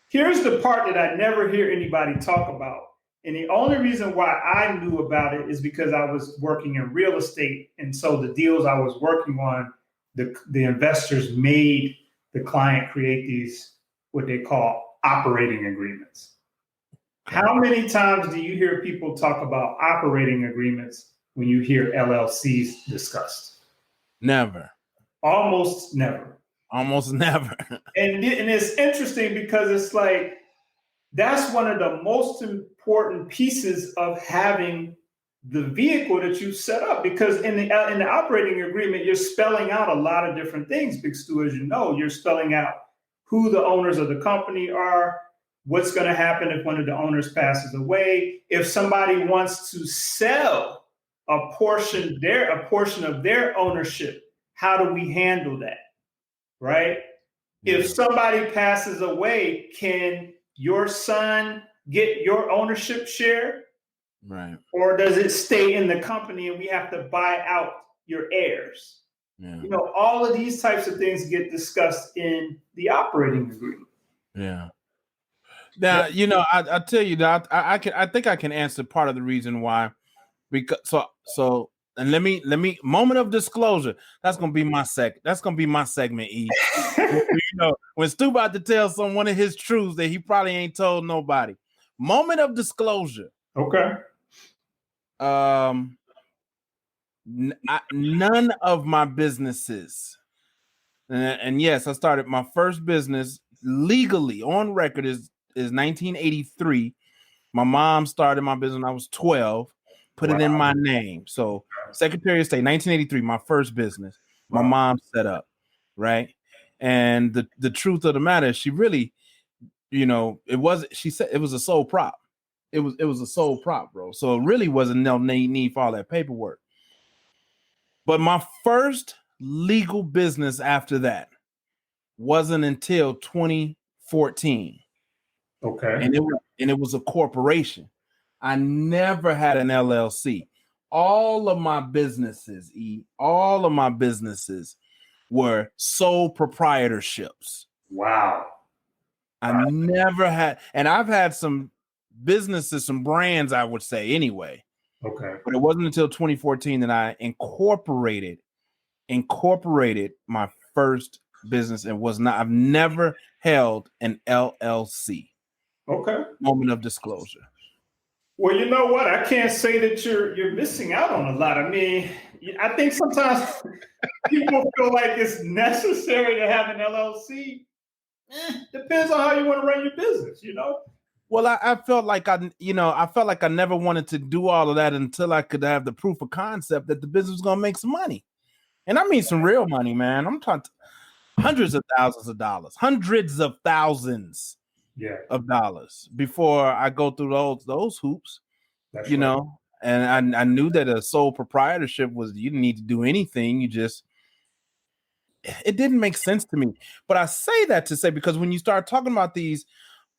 Here's the part that I never hear anybody talk about. And the only reason why I knew about it is because I was working in real estate. And so the deals I was working on, the investors made the client create these, what they call operating agreements. How many times do you hear people talk about operating agreements when you hear LLCs discussed? Never. Almost never. Almost never. And it's interesting because it's like, that's one of the most important pieces of having the vehicle that you set up, because in the operating agreement, you're spelling out a lot of different things, Big Stu, as you know. You're spelling out who the owners of the company are, what's going to happen if one of the owners passes away, if somebody wants to sell a portion of their ownership, how do we handle that, right? If somebody passes away, can your son get your ownership share? Right. Or does it stay in the company and we have to buy out your heirs? Yeah. You know, all of these types of things get discussed in the operating agreement. Yeah. Now, you know, I tell you that I think I can answer part of the reason why, because so and let me moment of disclosure. That's gonna be my segment, E. You know, when Stu about to tell one of his truths that he probably ain't told nobody. Moment of disclosure. Okay. None of my businesses, and yes, I started my first business legally on record is 1983. My mom started my business when I was 12, put it in my name. So Secretary of State, 1983, my first business, my mom set up, right? And the truth of the matter is she really, you know, she said it was a sole prop. It was a sole prop, bro. So it really wasn't no need for all that paperwork. But my first legal business after that wasn't until 2014. Okay. And it was a corporation. I never had an LLC. All of my businesses, were sole proprietorships. Wow. I never had, and I've had some businesses, some brands, I would say anyway. Okay. But it wasn't until 2014 that I incorporated my first business and I've never held an LLC. Okay. Moment of disclosure. Well, you know what? I can't say that you're missing out on a lot. I mean, I think sometimes people feel like it's necessary to have an LLC. Depends on how you want to run your business, you know? Well, I felt like I never wanted to do all of that until I could have the proof of concept that the business was going to make some money. And I mean some real money, man. I'm talking hundreds of thousands of dollars of dollars before I go through those hoops. That's you know, and I knew that a sole proprietorship was you didn't need to do anything. It didn't make sense to me. But I say that to say, because when you start talking about these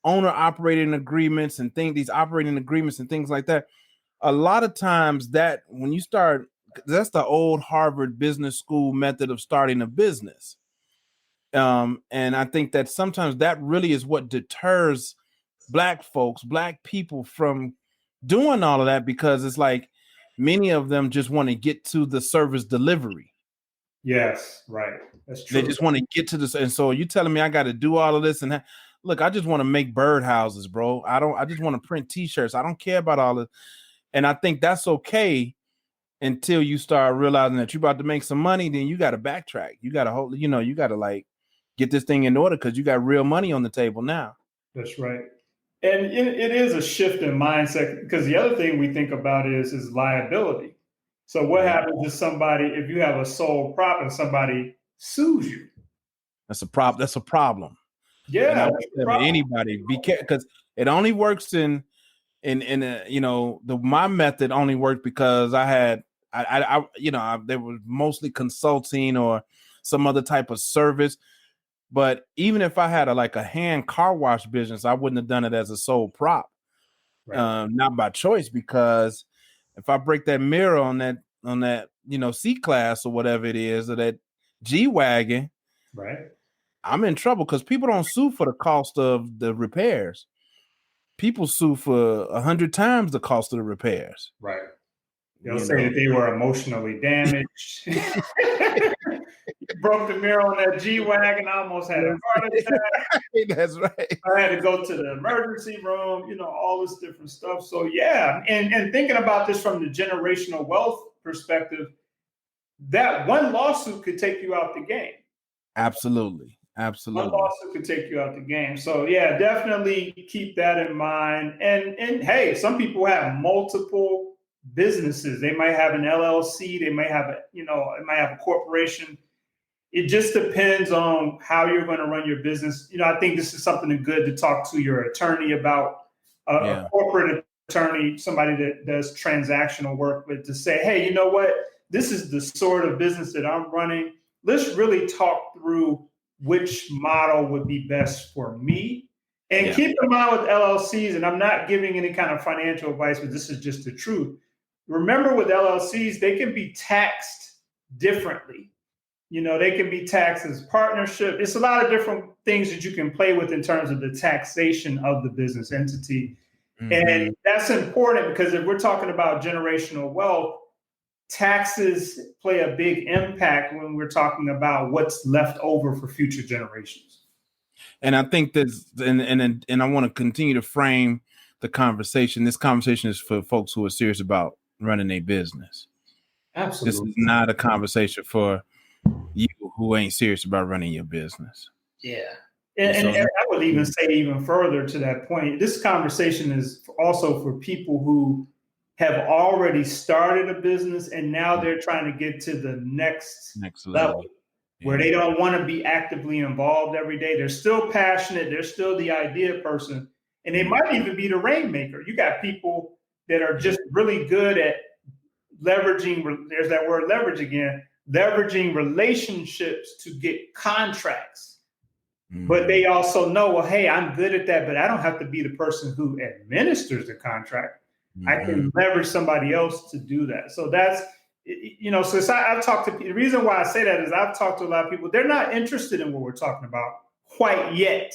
owner operating agreements and these operating agreements and things like that, a lot of times that when you start, that's the old Harvard Business School method of starting a business. And I think that sometimes that really is what deters Black people from doing all of that, because it's like many of them just want to get to the service delivery. Yes, right. That's true. They just want to get to this. And so you telling me I got to do all of this and look, I just want to make birdhouses, bro. I just want to print t-shirts. I don't care about all this. And I think that's okay until you start realizing that you're about to make some money. Then you got to backtrack. You got to hold, you got to like get this thing in order because you got real money on the table now. That's right. And it is a shift in mindset, because the other thing we think about is liability. So what happens if if you have a sole prop and somebody sues you? That's a problem. Yeah. Anybody be careful, because it only works in my method only worked because I there was mostly consulting or some other type of service. But even if I had a hand car wash business, I wouldn't have done it as a sole prop, not by choice, because if I break that mirror on that C-Class or whatever it is, or that G-Wagon, right, I'm in trouble, because people don't sue for the cost of the repairs. People sue for 100 times the cost of the repairs. Right. They'll say that they were emotionally damaged. Broke the mirror on that G-Wagon. I almost had a heart attack. That's right. I had to go to the emergency room, all this different stuff. So yeah, and thinking about this from the generational wealth perspective, that one lawsuit could take you out the game. Absolutely. One lawsuit could take you out the game. So yeah, definitely keep that in mind. And hey, some people have multiple businesses. They might have an LLC. They may have it might have a corporation. It just depends on how you're going to run your business. I think this is something good to talk to your attorney about, a corporate attorney, somebody that does transactional work, but to say, hey, you know what? This is the sort of business that I'm running. Let's really talk through which model would be best for me. And keep in mind with LLCs, and I'm not giving any kind of financial advice, but this is just the truth. Remember with LLCs, they can be taxed differently. They can be taxed as partnership. It's a lot of different things that you can play with in terms of the taxation of the business entity. Mm-hmm. And that's important because if we're talking about generational wealth, taxes play a big impact when we're talking about what's left over for future generations. And I think this, and I want to continue to frame the conversation. This conversation is for folks who are serious about running a business. Absolutely. This is not a conversation for you who ain't serious about running your business. Yeah. And I would even say even further to that point, this conversation is also for people who have already started a business and now they're trying to get to the next level where they don't want to be actively involved every day. They're still passionate. They're still the idea person. And they might even be the rainmaker. You got people that are just really good at leveraging, there's that word leverage again, leveraging relationships to get contracts. Mm-hmm. But they also know, well, hey, I'm good at that, but I don't have to be the person who administers the contract. Mm-hmm. I can leverage somebody else to do that. So that's, so I've talked to people. The reason why I say that is I've talked to a lot of people. They're not interested in what we're talking about quite yet.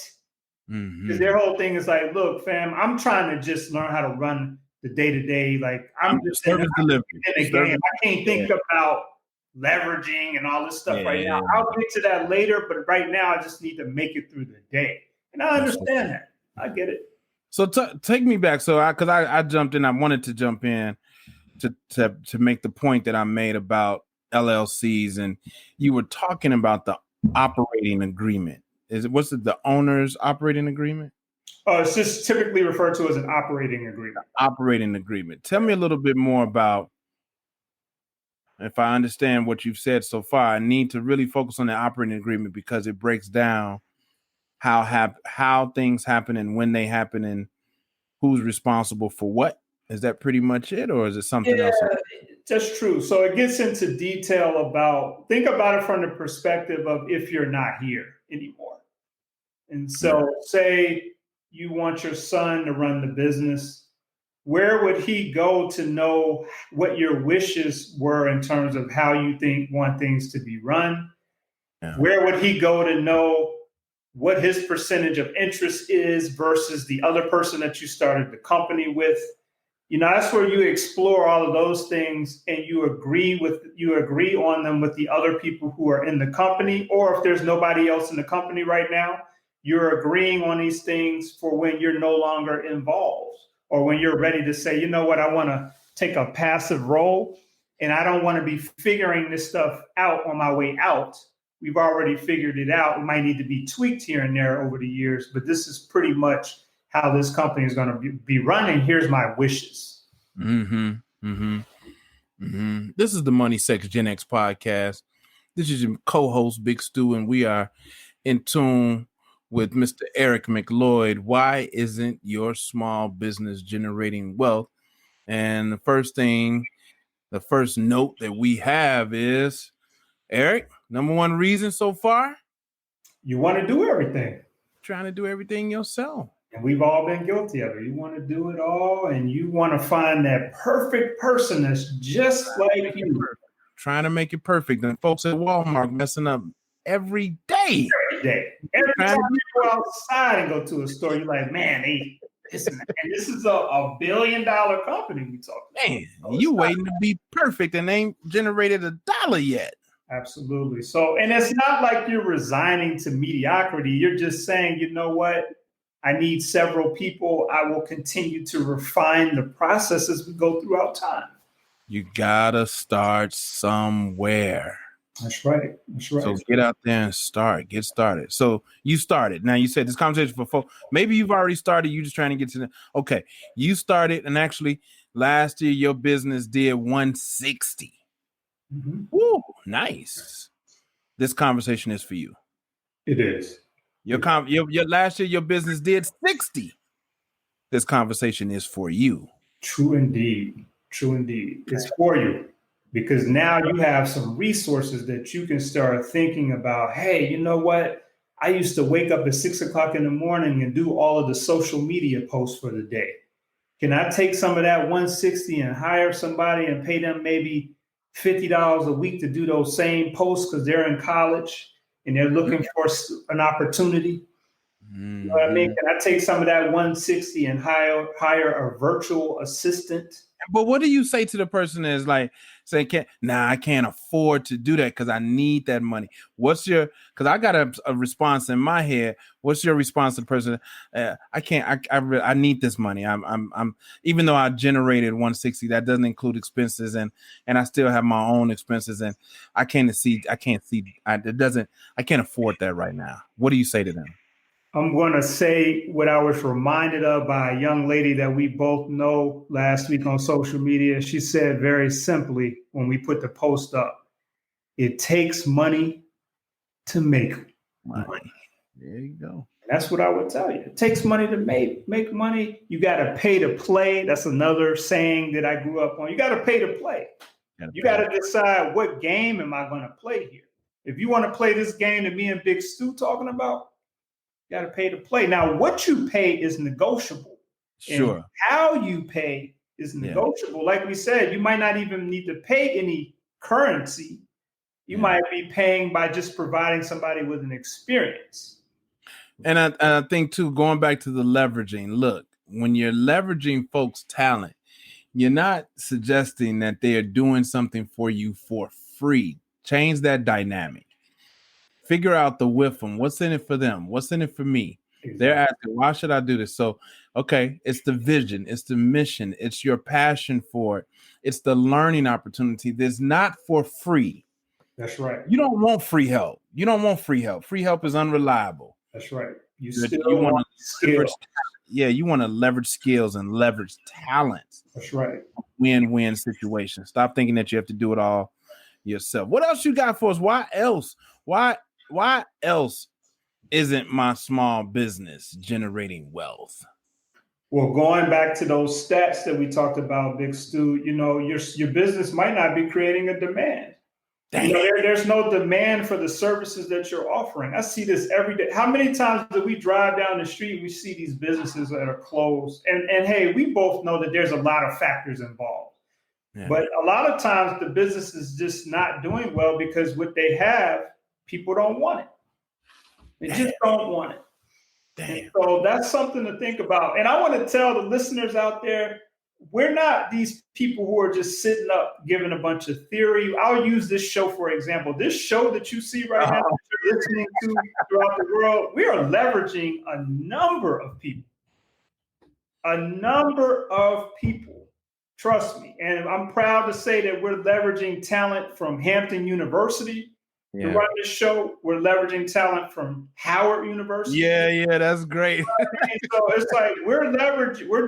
Because their whole thing is like, look, fam, I'm trying to just learn how to run the day-to-day. Like I'm just in the game. I can't think about leveraging and all this stuff right now. I'll get to that later, but right now I just need to make it through the day. And I understand that. I get it. So take me back. So because I jumped in, I wanted to jump in to make the point that I made about LLCs, and you were talking about the operating agreement. What's the owner's operating agreement? Oh, it's just typically referred to as an operating agreement. Operating agreement. Tell me a little bit more about, if I understand what you've said so far, I need to really focus on the operating agreement because it breaks down how things happen and when they happen and who's responsible for what. Is that pretty much it, or is it something else? That's true. So it gets into detail think about it from the perspective of if you're not here anymore. And so say you want your son to run the business, where would he go to know what your wishes were in terms of how you want things to be run? Yeah. Where would he go to know what his percentage of interest is versus the other person that you started the company with? That's where you explore all of those things and you agree on them with the other people who are in the company. Or if there's nobody else in the company right now, you're agreeing on these things for when you're no longer involved or when you're ready to say, you know what, I want to take a passive role and I don't want to be figuring this stuff out on my way out. We've already figured it out. It might need to be tweaked here and there over the years, but this is pretty much how this company is going to be running. Here's my wishes. This is the Money Sex Gen X podcast. This is your co-host, Big Stu, and we are in tune with Mr. Eric McLeod. Why isn't your small business generating wealth? And the first note that we have is, Eric, number one reason so far? You want to do everything. Trying to do everything yourself. And we've all been guilty of it. You want to do it all, and you want to find that perfect person that's just like you. Trying to make it perfect. And folks at Walmart messing up every day. Every day. Every time you go outside and go to a store, you're like, man, this is a $1 billion company we talking about. Man, you waiting to be perfect and ain't generated $1 yet. Absolutely. So, and it's not like you're resigning to mediocrity. You're just saying, you know what? I need several people. I will continue to refine the process as we go throughout time. You gotta start somewhere. That's right. So get out there and get started. So you started. Now you said this conversation for folks. Maybe you've already started. You just trying to get to the, okay. You started, and actually Last year, your business did 160. Mm-hmm. Woo, nice. This conversation is for you. It is. Your last year, your business did 60. This conversation is for you. True indeed. True indeed. It's for you because now you have some resources that you can start thinking about. Hey, you know what? I used to wake up at 6 o'clock in the morning and do all of the social media posts for the day. Can I take some of that 160 and hire somebody and pay them maybe $50 a week to do those same posts because they're in college and they're looking for an opportunity? You know what I mean? Can I take some of that 160 and hire a virtual assistant? But what do you say to the person that is like saying, I can't afford to do that because I need that money? What's your, because I got a response in my head. What's your response to the person? I need this money. I'm even though I generated 160, that doesn't include expenses and I still have my own expenses and I can't afford that right now. What do you say to them? I'm going to say what I was reminded of by a young lady that we both know last week on social media. She said very simply when we put the post up, it takes money to make money. There you go. That's what I would tell you. It takes money to make money. You got to pay to play. That's another saying that I grew up on. You got to pay to play. You got to decide what game am I going to play here. If you want to play this game that me and Big Stu talking about, got to pay to play. Now, what you pay is negotiable. Sure. And how you pay is negotiable. Yeah. Like we said, you might not even need to pay any currency. You might be paying by just providing somebody with an experience. And I think, too, going back to the leveraging, look, when you're leveraging folks' talent, you're not suggesting that they are doing something for you for free. Change that dynamic. Figure out the with them. What's in it for them? What's in it for me? Exactly. They're asking, why should I do this? So, okay, it's the vision. It's the mission. It's your passion for it. It's the learning opportunity that's not for free. That's right. You don't want free help. You don't want free help. Free help is unreliable. That's right. You want to leverage. Yeah, you want to leverage skills and leverage talent. That's right. Win-win situation. Stop thinking that you have to do it all yourself. What else you got for us? Why else isn't my small business generating wealth? Well, going back to those stats that we talked about, Big Stu, you know, your business might not be creating a demand. You know, there's no demand for the services that you're offering. I see this every day. How many times do we drive down the street, we see these businesses that are closed? And hey, we both know that there's a lot of factors involved. Yeah. But a lot of times the business is just not doing well because what they have, people don't want it. They just don't want it. And so that's something to think about. And I want to tell the listeners out there, we're not these people who are just sitting up giving a bunch of theory. I'll use this show for example. This show that you see right now, that you're listening to throughout the world, we are leveraging a number of people. A number of people. Trust me. And I'm proud to say that we're leveraging talent from Hampton University. To run this show, we're leveraging talent from Howard University. Yeah, that's great. So it's like we're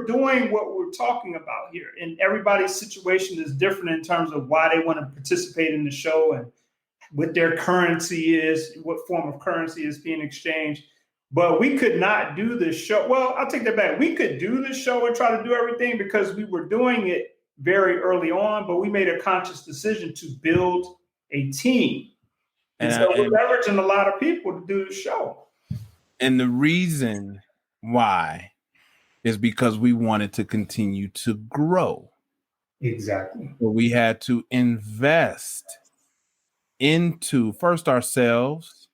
doing what we're talking about here. And everybody's situation is different in terms of why they want to participate in the show and what their currency is, what form of currency is being exchanged. But we could not do this show. Well, I'll take that back. We could do this show and try to do everything because we were doing it very early on, but we made a conscious decision to build a team. And so we're leveraging a lot of people to do the show. And the reason why is because we wanted to continue to grow. Exactly. So we had to invest into first ourselves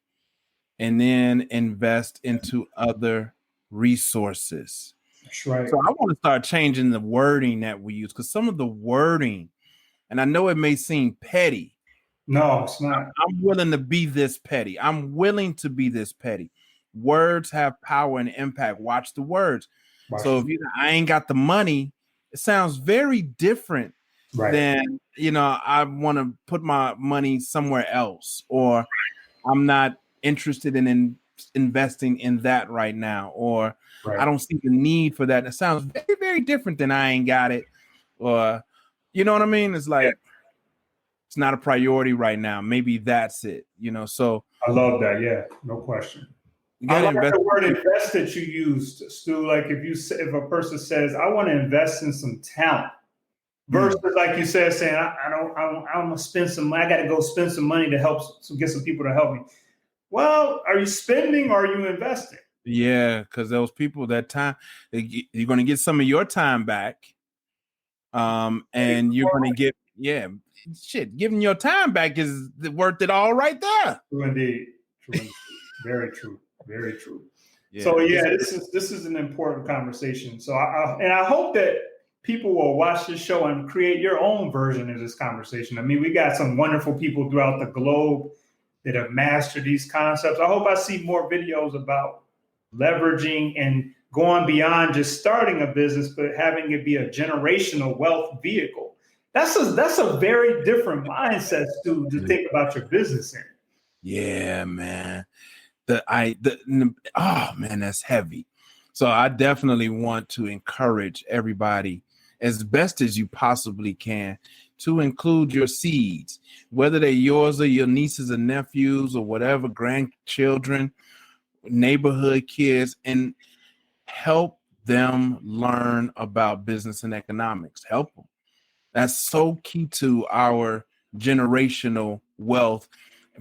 and then invest into other resources. That's right. So I want to start changing the wording that we use because some of the wording, and I know it may seem petty. No, it's not. I'm willing to be this petty. I'm willing to be this petty. Words have power and impact. Watch the words. So if I ain't got the money, it sounds very different than, I want to put my money somewhere else, or I'm not interested in investing in that right now, or I don't see the need for that. It sounds very, very different than I ain't got it, or you know what I mean? It's like it's not a priority right now. Maybe that's it, So I love that. Yeah, no question. you I gotta like invest. the word invest that you used, Stu. Like if a person says, "I want to invest in some talent," versus like you said, saying, "I want to spend some money. I got to go spend some money to get some people to help me." Well, are you spending or are you investing? Yeah, because those people that time you're going to get some of your time back, and you're going to get giving your time back is worth it all right there. True indeed. True indeed. Very true. Very true. Yeah. So this is an important conversation. So I hope that people will watch this show and create your own version of this conversation. I mean, we got some wonderful people throughout the globe that have mastered these concepts. I hope I see more videos about leveraging and going beyond just starting a business, but having it be a generational wealth vehicle. That's a very different mindset to think about your business in. Yeah, man. Oh man, that's heavy. So I definitely want to encourage everybody as best as you possibly can to include your seeds, whether they're yours or your nieces and nephews or whatever, grandchildren, neighborhood kids, and help them learn about business and economics. Help them. That's so key to our generational wealth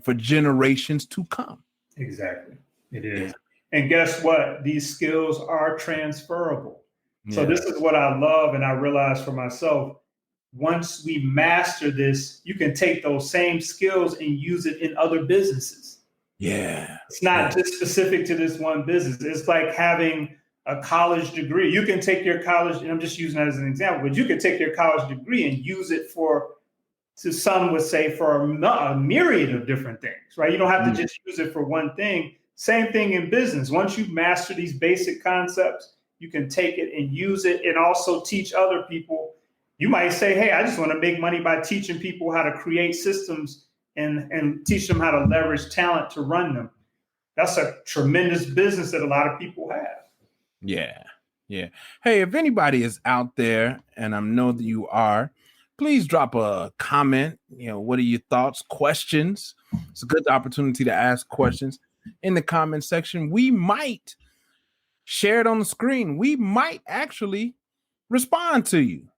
for generations to come. Exactly. It is. Yeah. And guess what? These skills are transferable. Yeah. So this is what I love and I realize for myself. Once we master this, you can take those same skills and use it in other businesses. Yeah. It's not just specific to this one business. It's like having a college degree. You can take your college, and I'm just using that as an example, but you can take your college degree and use it for some would say for a myriad of different things, right? You don't have to just use it for one thing. Same thing in business. Once you master these basic concepts, you can take it and use it and also teach other people. You might say, hey, I just want to make money by teaching people how to create systems and teach them how to leverage talent to run them. That's a tremendous business that a lot of people have. Yeah. Yeah. Hey, if anybody is out there, and I know that you are, please drop a comment. What are your thoughts, questions? It's a good opportunity to ask questions in the comment section. We might share it on the screen. We might actually respond to you.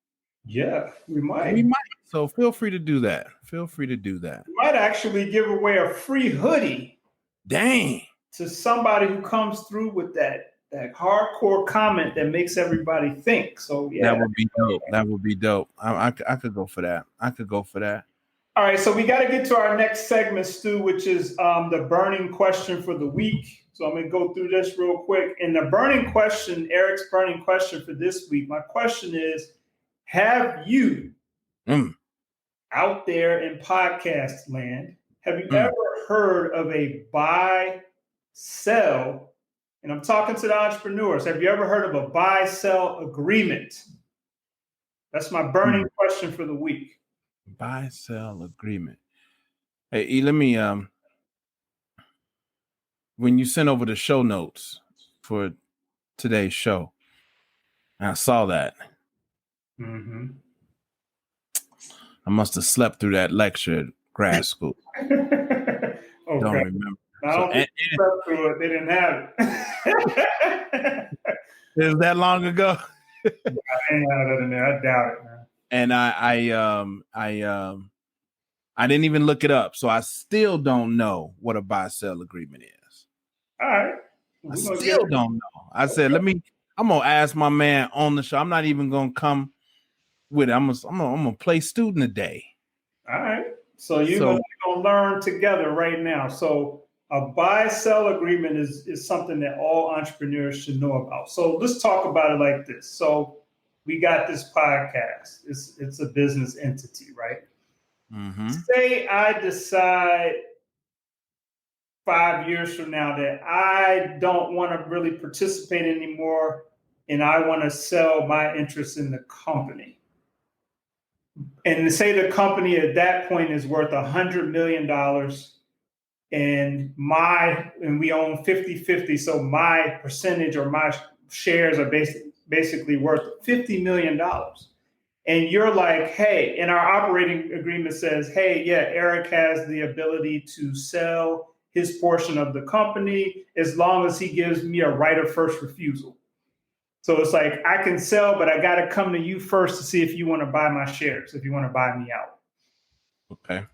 Yeah, we might. So feel free to do that. We might actually give away a free hoodie. Dang. To somebody who comes through with that hardcore comment that makes everybody think. So yeah, that would be dope. I could go for that. All right, so we got to get to our next segment, Stu, which is the burning question for the week. So I'm going to go through this real quick. And the burning question, Eric's burning question for this week, my question is, have you out there in podcast land, have you ever heard of a buy, sell, and I'm talking to the entrepreneurs. Have you ever heard of a buy-sell agreement? That's my burning question for the week. Buy-sell agreement. Hey, E, let me when you sent over the show notes for today's show, I saw that. Mm-hmm. I must have slept through that lecture at grad school. Okay. Don't remember. I don't think you slept through it. They didn't have it. It was that long ago. I ain't had it in there. I doubt it, man. And I didn't even look it up, so I still don't know what a buy-sell agreement is. All right. I still don't know. I said, I'm gonna ask my man on the show. I'm not even gonna come with it. I'm gonna play student today. All right. So you're gonna learn together right now. So a buy-sell agreement is something that all entrepreneurs should know about. So let's talk about it like this. So we got this podcast. It's a business entity, right? Mm-hmm. Say I decide 5 years from now that I don't want to really participate anymore and I want to sell my interest in the company. And say the company at that point is worth $100 million and we own 50-50. So my percentage or my shares are basically worth $50 million. and you're like, hey, and our operating agreement says, hey, yeah, Eric has the ability to sell his portion of the company as long as he gives me a right of first refusal. So it's like, I can sell, but I got to come to you first to see if you want to buy my shares, if you want to buy me out. Okay.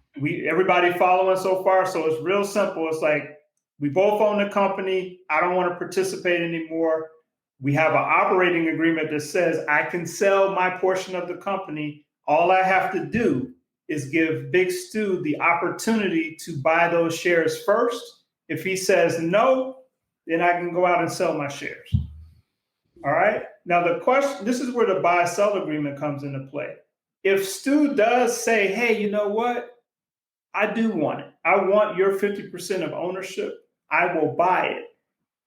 Everybody following so far. So it's real simple. It's like, we both own the company. I don't want to participate anymore. We have an operating agreement that says I can sell my portion of the company. All I have to do is give Big Stu the opportunity to buy those shares first. If he says no, then I can go out and sell my shares. All right. Now the question, this is where the buy-sell agreement comes into play. If Stu does say, hey, you know what? I do want it. I want your 50% of ownership. I will buy it.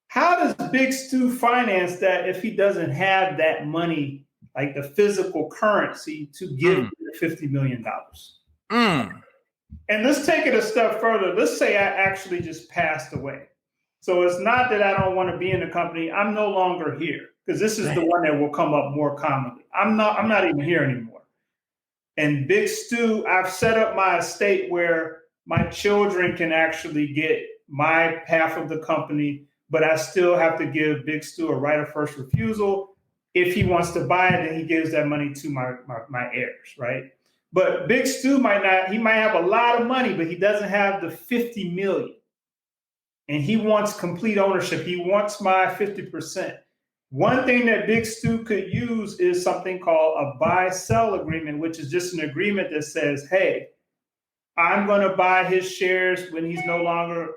How does Big Stu finance that if he doesn't have that money, like the physical currency, to give the $50 million? And let's take it a step further. Let's say I actually just passed away. So it's not that I don't want to be in the company. I'm no longer here, because this is the one that will come up more commonly. I'm not even here anymore. And Big Stu, I've set up my estate where my children can actually get my half of the company, but I still have to give Big Stu a right of first refusal. If he wants to buy it, then he gives that money to my heirs, right? But Big Stu might not, he might have a lot of money, but he doesn't have the 50 million. And he wants complete ownership. He wants my 50%. One thing that Big Stu could use is something called a buy-sell agreement, which is just an agreement that says, hey, I'm going to buy his shares when he's no longer,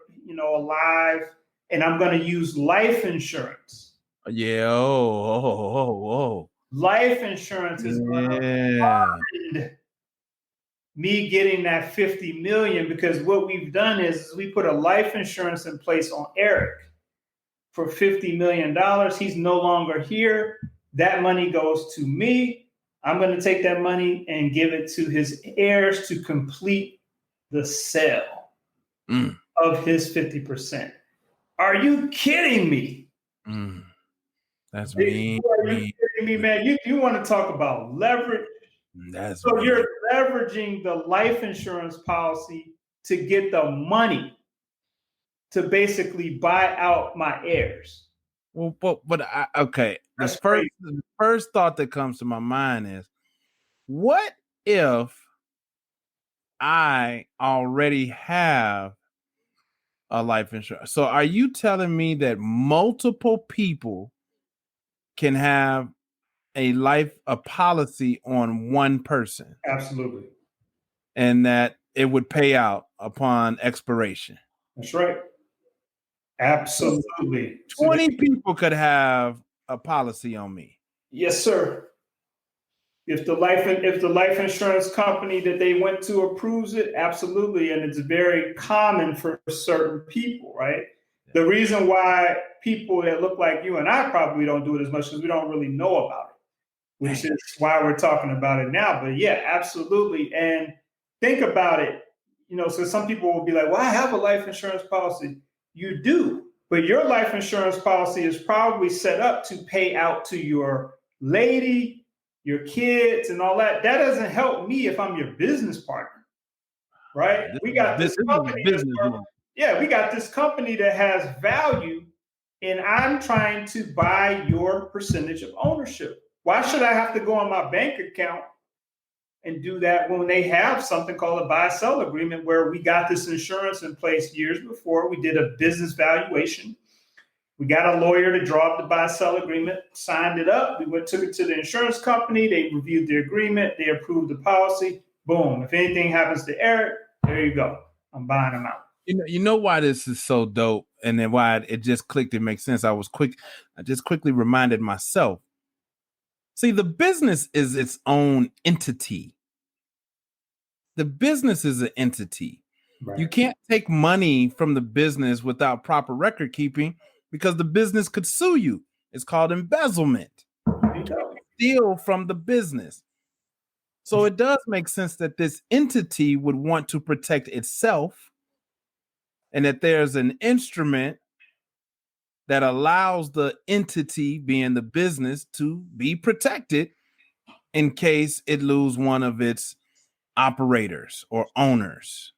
alive, and I'm going to use life insurance. Yeah. Oh. Life insurance is going to fund me getting that 50 million, because what we've done is we put a life insurance in place on Eric for $50 million. He's no longer here. That money goes to me. I'm going to take that money and give it to his heirs to complete the sale of his 50%. Are you kidding me? That's me. Are you kidding me, man? You want to talk about leverage? So you're leveraging the life insurance policy to get the money to basically buy out my heirs. Well, okay. The first thought that comes to my mind is, what if I already have a life insurance? So are you telling me that multiple people can have a policy on one person? Absolutely. And that it would pay out upon expiration? That's right. Absolutely. 20 people could have a policy on me. Yes, sir. If the life insurance company that they went to approves it, absolutely. And it's very common for certain people, right? The reason why people that look like you and I probably don't do it as much is we don't really know about it, which is why we're talking about it now. But yeah, absolutely. And think about it. So some people will be like, well, I have a life insurance policy. You do, but your life insurance policy is probably set up to pay out to your lady, your kids, and all that. That doesn't help me if I'm your business partner, right? We got this company. We got this company that has value, and I'm trying to buy your percentage of ownership. Why should I have to go on my bank account and do that when they have something called a buy-sell agreement, where we got this insurance in place years before? We did a business valuation. We got a lawyer to draw up the buy-sell agreement, signed it up. We took it to the insurance company. They reviewed the agreement. They approved the policy. Boom. If anything happens to Eric, there you go. I'm buying him out. You know why this is so dope, and then why it just clicked. It makes sense. I just quickly reminded myself. See, the business is its own entity. The business is an entity. Right. You can't take money from the business without proper record keeping, because the business could sue you. It's called embezzlement. Steal from the business. So it does make sense that this entity would want to protect itself, and that there's an instrument that allows the entity, being the business, to be protected in case it lose one of its operators or owners.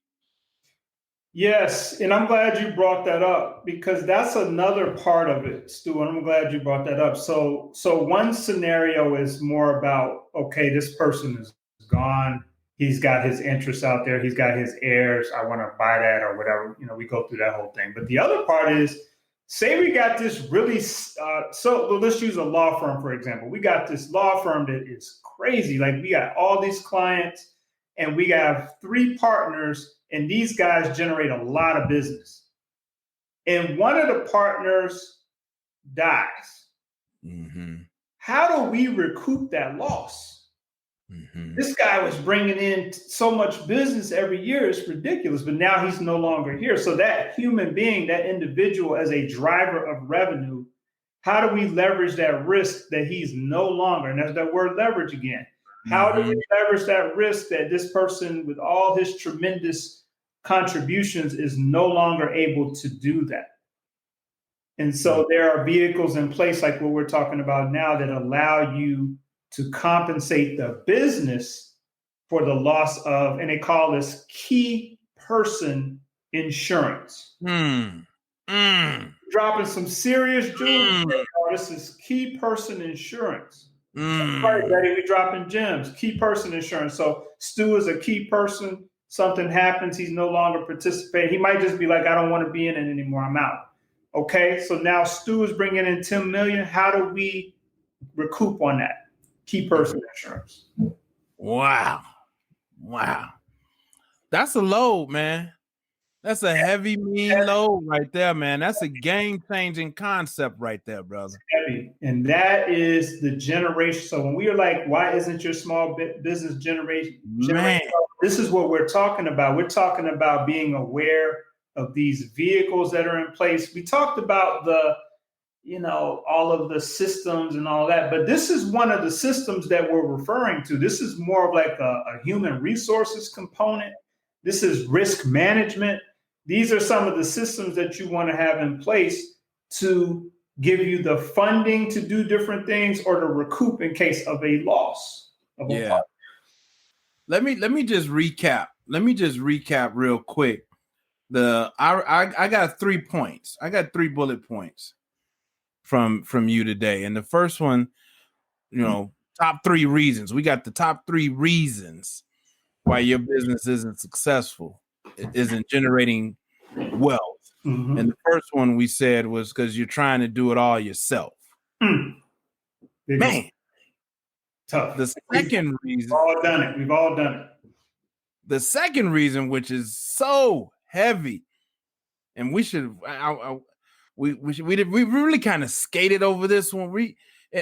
Yes, and I'm glad you brought that up because that's another part of it, Stu, and I'm glad you brought that up. So one scenario is more about, okay, this person is gone. He's got his interests out there. He's got his heirs. I want to buy that or whatever. You know, we go through that whole thing. But the other part is, say we got this really, so let's use a law firm, for example. We got this law firm that is crazy. Like we got all these clients and we have 3 partners and these guys generate a lot of business. And one of the partners dies. Mm-hmm. How do we recoup that loss? Mm-hmm. This guy was bringing in so much business every year. It's ridiculous, but now he's no longer here. So that human being, that individual as a driver of revenue, how do we leverage that risk that he's no longer, and there's that word leverage again. How do we leverage that risk that this person with all his tremendous contributions is no longer able to do that? And so there are vehicles in place like what we're talking about now that allow you to compensate the business for the loss of, and they call this key person insurance. Dropping some serious jewels. This is key person insurance. All right, Betty, we dropping gems. Key person insurance. So Stu is a key person. Something happens, he's no longer participating. He might just be like, I don't want to be in it anymore. I'm out. Okay, so now Stu is bringing in $10 million. How do we recoup on that? Key person insurance. Wow. That's a load, man. That's a heavy, mean load right there, man. That's a game-changing concept right there, brother. Heavy. And that is the generation. So when we are like, why isn't your small business generation? This is what we're talking about. We're talking about being aware of these vehicles that are in place. We talked about all of the systems and all that, but this is one of the systems that we're referring to. This is more of like a human resources component. This is risk management. These are some of the systems that you want to have in place to give you the funding to do different things or to recoup in case of a loss. Let me just recap. Let me just recap real quick. I got 3 points. I got 3 bullet points from you today. And the first one, top 3 reasons. We got the top 3 reasons why your business isn't successful. It isn't generating wealth. Mm-hmm. And the first one we said was because you're trying to do it all yourself. Man. Tough. The second reason. We've all done it. The second reason, which is so heavy, and we should we really kind of skated over this one.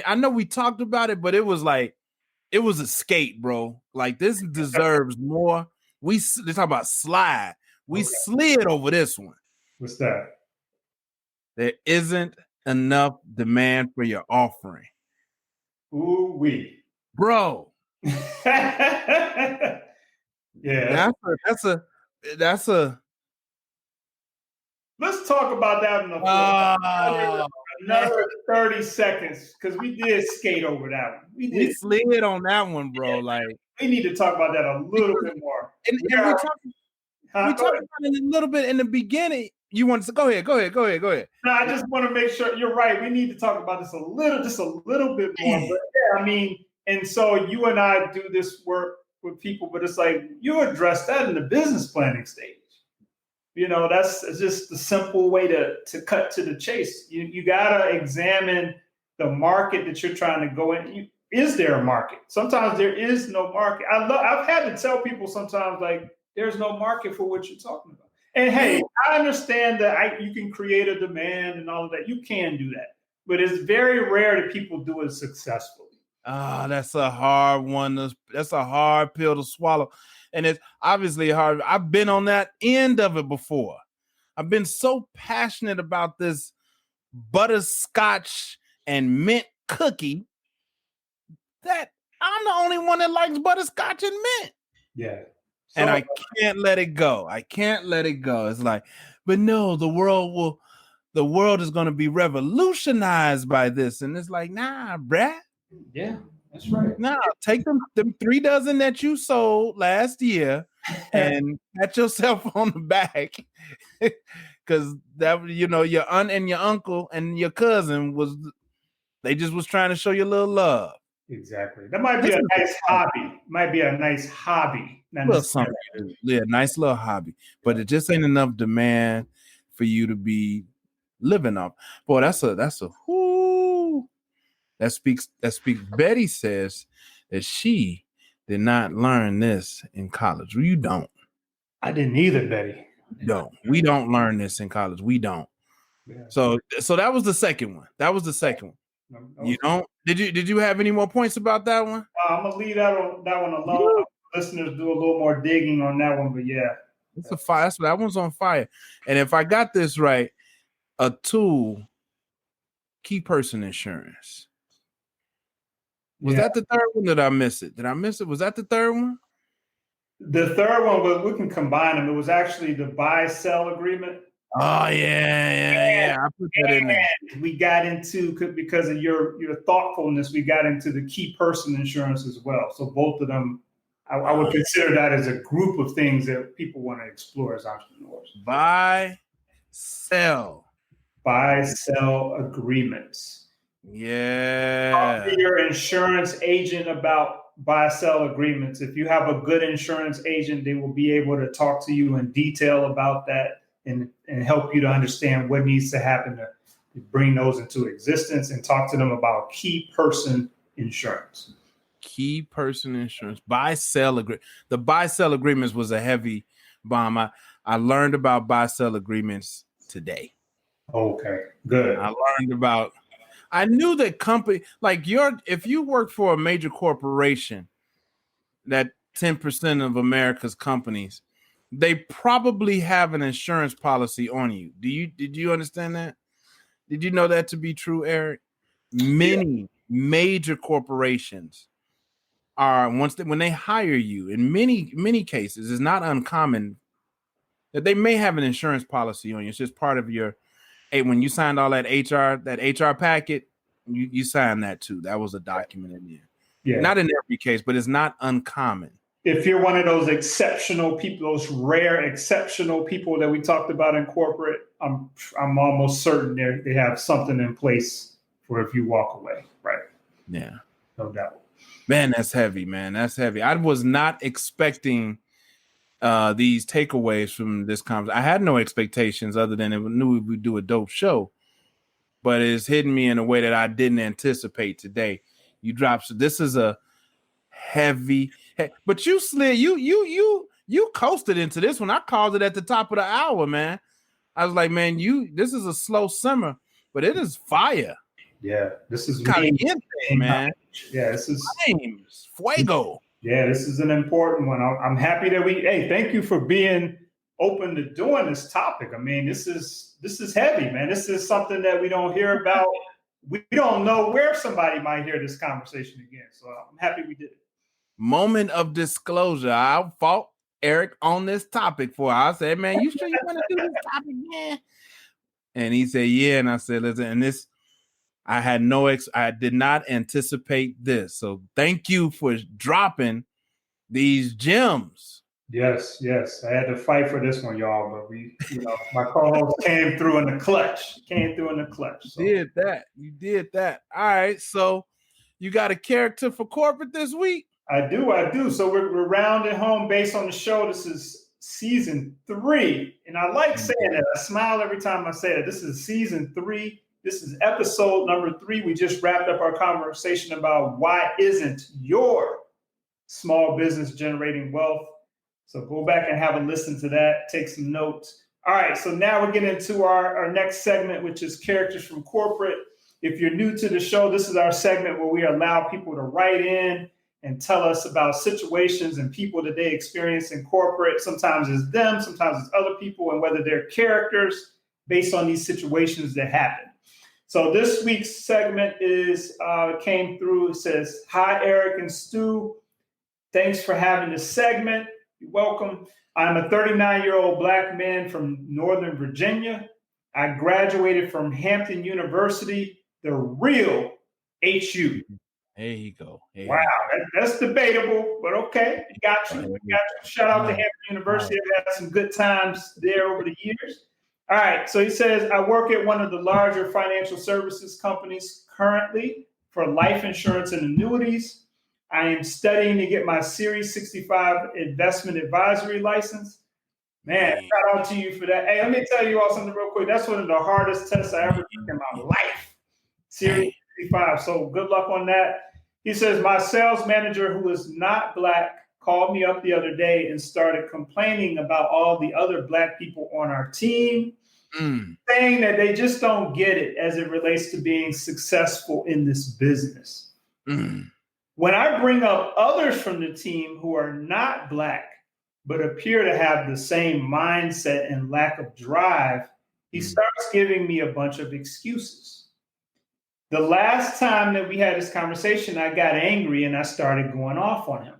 I know we talked about it, but it was a skate, bro. Like this deserves more. They talk about slide. We slid over this one. What's that? There isn't enough demand for your offering. Ooh wee, bro. Yeah, that's a. Let's talk about that in another 30 seconds because we did skate over that one. We slid on that one, bro. Like we need to talk about that a little bit more. And we talked about it a little bit in the beginning. You want to go ahead? Go ahead. No, I just want to make sure you're right. We need to talk about this just a little bit more. But yeah, I mean, and so you and I do this work with people, but it's like you address that in the business planning stage. That's just the simple way to cut to the chase. You gotta examine the market that you're trying to go in. Is there a market? Sometimes there is no market. I've had to tell people sometimes like there's no market for what you're talking about. And hey, I understand that you can create a demand and all of that. You can do that, but it's very rare that people do it successfully. That's a hard one. That's a hard pill to swallow. And it's obviously hard. I've been on that end of it before. I've been so passionate about this butterscotch and mint cookie that I'm the only one that likes butterscotch and mint. Yeah. And I can't let it go. It's like, but no, the world is going to be revolutionized by this. And it's like, nah, bruh. Yeah. That's right. Now take them 3 dozen that you sold last year and pat yourself on the back. Because that, your aunt and your uncle and your cousin they just was trying to show you a little love. Exactly. That might be a nice hobby. Might be a nice hobby. Yeah, nice little hobby. But it just ain't enough demand for you to be living off. Boy, that's a whoo. That speaks. Betty says that she did not learn this in college. You don't. I didn't either, Betty. No, we don't learn this in college. We don't. Yeah. So that was the second one. You don't? Did you have any more points about that one? I'm gonna leave that one alone. Listeners do a little more digging on that one, but yeah, it's a fire. That one's on fire. And if I got this right, a tool, key person insurance. Was that the third one? Did I miss it? Was that the third one? The third one, but we can combine them. It was actually the buy-sell agreement. Oh yeah. I put that in there. We got into, because of your thoughtfulness, we got into the key person insurance as well. So both of them, I would consider that as a group of things that people want to explore as entrepreneurs. Buy-sell agreements. Yeah. Talk to your insurance agent about buy-sell agreements. If you have a good insurance agent, they will be able to talk to you in detail about that and help you to understand what needs to happen to bring those into existence, and talk to them about key person insurance. Key person insurance. Buy-sell agreement. The buy-sell agreements was a heavy bomb. I learned about buy-sell agreements today. Okay, good. I knew that company, if you work for a major corporation, that 10% of America's companies, they probably have an insurance policy on you. Did you understand that? Did you know that to be true, Eric? Many major corporations are, when they hire you, in many cases, it's not uncommon that they may have an insurance policy on you. It's just part of your, when you signed all that HR packet, you signed that too. That was a document in there. Yeah. Not in every case, but it's not uncommon. If you're one of those exceptional people, those rare exceptional people that we talked about in corporate, I'm almost certain they have something in place for if you walk away, right? Yeah, no doubt. Man, that's heavy, man. That's heavy. I was not expecting these takeaways from this conversation. I had no expectations other than I knew we would do a dope show, but it's hitting me in a way that I didn't anticipate today. You dropped. This is a heavy. But you slid, you coasted into this one. I called it at the top of the hour, man. I was like, man, this is a slow simmer, but it is fire. Yeah, this is caliente, man. Yeah, this is flames, fuego. Yeah, this is an important one. I'm happy that thank you for being open to doing this topic. I mean, this is heavy, man. This is something that we don't hear about. We don't know where somebody might hear this conversation again. So I'm happy we did it. Moment of disclosure. I fought Eric on this topic I said, man, you sure you want to do this topic, man? And he said, yeah. And I said, listen, and this, I did not anticipate this. So thank you for dropping these gems. Yes. I had to fight for this one, y'all, but my co-host came through in the clutch. So. You did that. All right. So you got a character for corporate this week? I do. So we're rounding home based on the show. This is season 3. And I like saying that. I smile every time I say it. This is season 3. This is episode number 3. We just wrapped up our conversation about why isn't your small business generating wealth. So go back and have a listen to that. Take some notes. All right. So now we're getting into our next segment, which is characters from corporate. If you're new to the show, this is our segment where we allow people to write in and tell us about situations and people that they experience in corporate. Sometimes it's them, sometimes it's other people, and whether they're characters based on these situations that happen. So this week's segment came through. It says, hi, Eric and Stu. Thanks for having this segment. You're welcome. I'm a 39-year-old Black man from Northern Virginia. I graduated from Hampton University, the real HU. There you go. Wow, that's debatable, but okay. Got you. Shout out to Hampton University. I've had some good times there over the years. All right. So he says, I work at one of the larger financial services companies currently for life insurance and annuities. I am studying to get my Series 65 investment advisory license. Man, shout out to you for that. Hey, let me tell you all something real quick. That's one of the hardest tests I ever took in my life. Series 65. So good luck on that. He says, my sales manager, who is not Black, called me up the other day and started complaining about all the other Black people on our team, saying that they just don't get it as it relates to being successful in this business. When I bring up others from the team who are not Black, but appear to have the same mindset and lack of drive, he starts giving me a bunch of excuses. The last time that we had this conversation, I got angry and I started going off on him.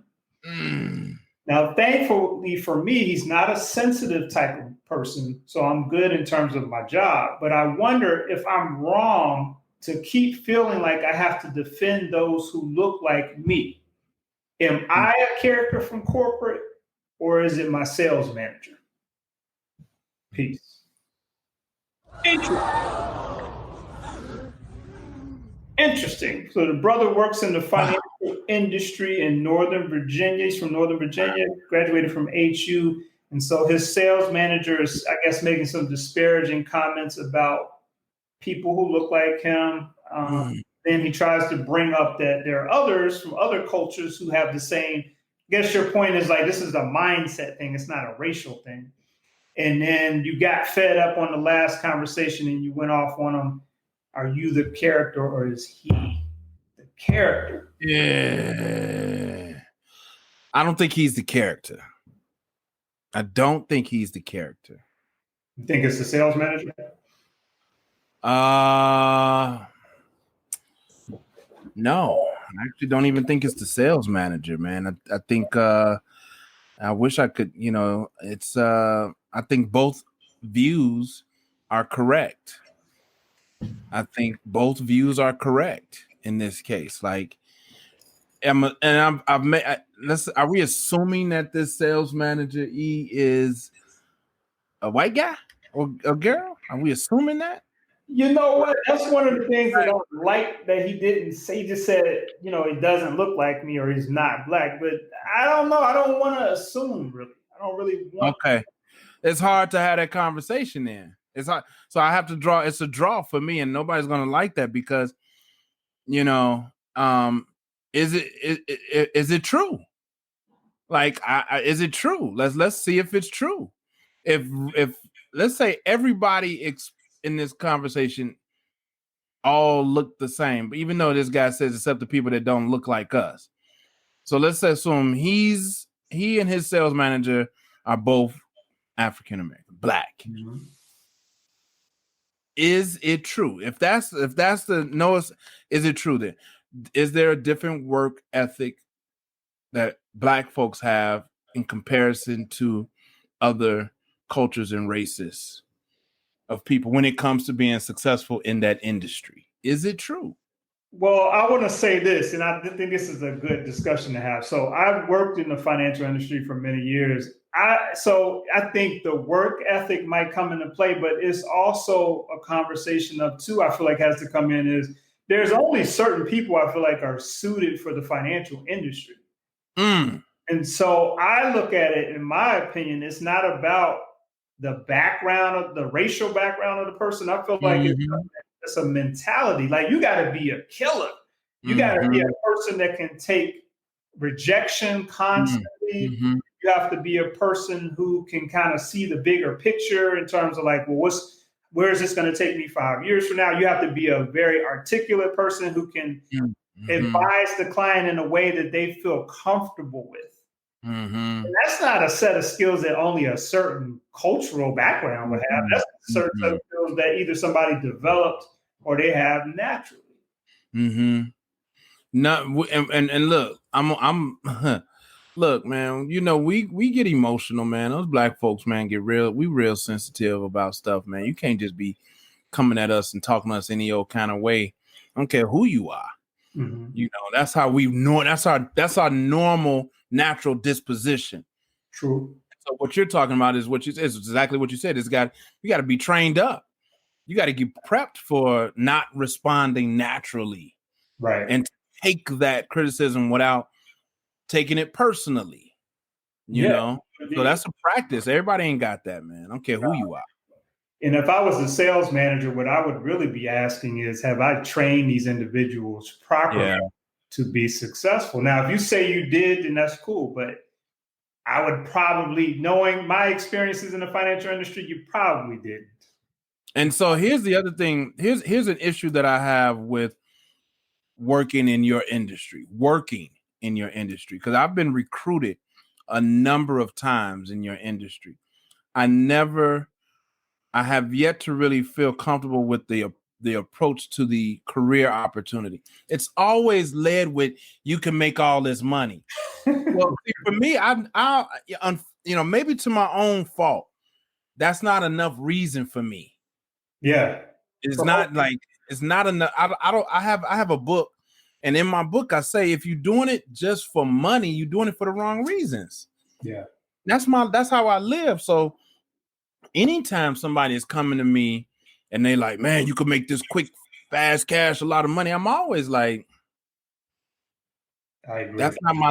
Now, thankfully for me, he's not a sensitive type of person, so I'm good in terms of my job. But I wonder if I'm wrong to keep feeling like I have to defend those who look like me. Am I a character from corporate, or is it my sales manager? Peace. Interesting. So the brother works in the financial industry in Northern Virginia. He's from Northern Virginia, graduated from HU. And so his sales manager is, I guess, making some disparaging comments about people who look like him. Then he tries to bring up that there are others from other cultures who have the same. I guess your point is like, this is a mindset thing. It's not a racial thing. And then you got fed up on the last conversation and you went off on him. Are you the character or is he the character? Yeah. I don't think he's the character. I don't think he's the character. You think it's the sales manager? No, I actually don't even think it's the sales manager, man. I think I wish I could, it's I think both views are correct. I think both views are correct in this case. Like, are we assuming that this sales manager is a white guy or a girl? Are we assuming that? You know what? That's one of the things that I like that he didn't say. He just said, he doesn't look like me or he's not Black. But I don't know. I don't want to assume, really. I don't really want to. It's hard to have that conversation then. It's hard. So I have to draw. It's a draw for me, and nobody's going to like that because, is it true? Like, is it true? Let's see if it's true. If let's say everybody in this conversation all look the same, but even though this guy says except the people that don't look like us. So let's assume he and his sales manager are both African American, Black. Mm-hmm. Is it true? If that's the no, is it true then? Is there a different work ethic that Black folks have in comparison to other cultures and races of people when it comes to being successful in that industry? Is it true? Well, I want to say this, and I think this is a good discussion to have. So I've worked in the financial industry for many years. So I think the work ethic might come into play, but it's also a conversation of two, I feel like has to come in is there's only certain people I feel like are suited for the financial industry. And so I look at it, in my opinion, it's not about the background of the racial background of the person. I feel like it's a mentality. Like you got to be a killer. You got to be a person that can take rejection constantly. You have to be a person who can kind of see the bigger picture in terms of like, well, where is this going to take me 5 years from now? You have to be a very articulate person who can advise the client in a way that they feel comfortable with. And that's not a set of skills that only a certain cultural background would have. That's a certain set of skills that either somebody developed or they have naturally. No, and look, I'm look, man. We get emotional, man. Those Black folks, man, we real sensitive about stuff, man. You can't just be coming at us and talking to us any old kind of way. I don't care who you are. Mm-hmm. You know, that's how we know. That's our normal natural disposition. True. So what you're talking about is is exactly what you said. You got to be trained up. You got to get prepped for not responding naturally, Right. and take that criticism without taking it personally. You know, so that's a practice. Everybody ain't got that, man. I don't care who you are. And if I was a sales manager, what I would really be asking is, have I trained these individuals properly to be successful? Now, if you say you did, then that's cool. But I would probably, knowing my experiences in the financial industry, you probably didn't. And so here's the other thing. Here's an issue that I have with working in your industry, because I've been recruited a number of times in your industry. I have yet to really feel comfortable with the approach to the career opportunity. It's always led with, you can make all this money. Well, for me, I maybe to my own fault, that's not enough reason for me. Yeah, it's not enough. I have a book, and in my book I say, if you're doing it just for money, you're doing it for the wrong reasons. Yeah, that's how I live. So anytime somebody is coming to me and they like, man, you could make this quick, fast cash, a lot of money, I'm always like, I agree. That's not my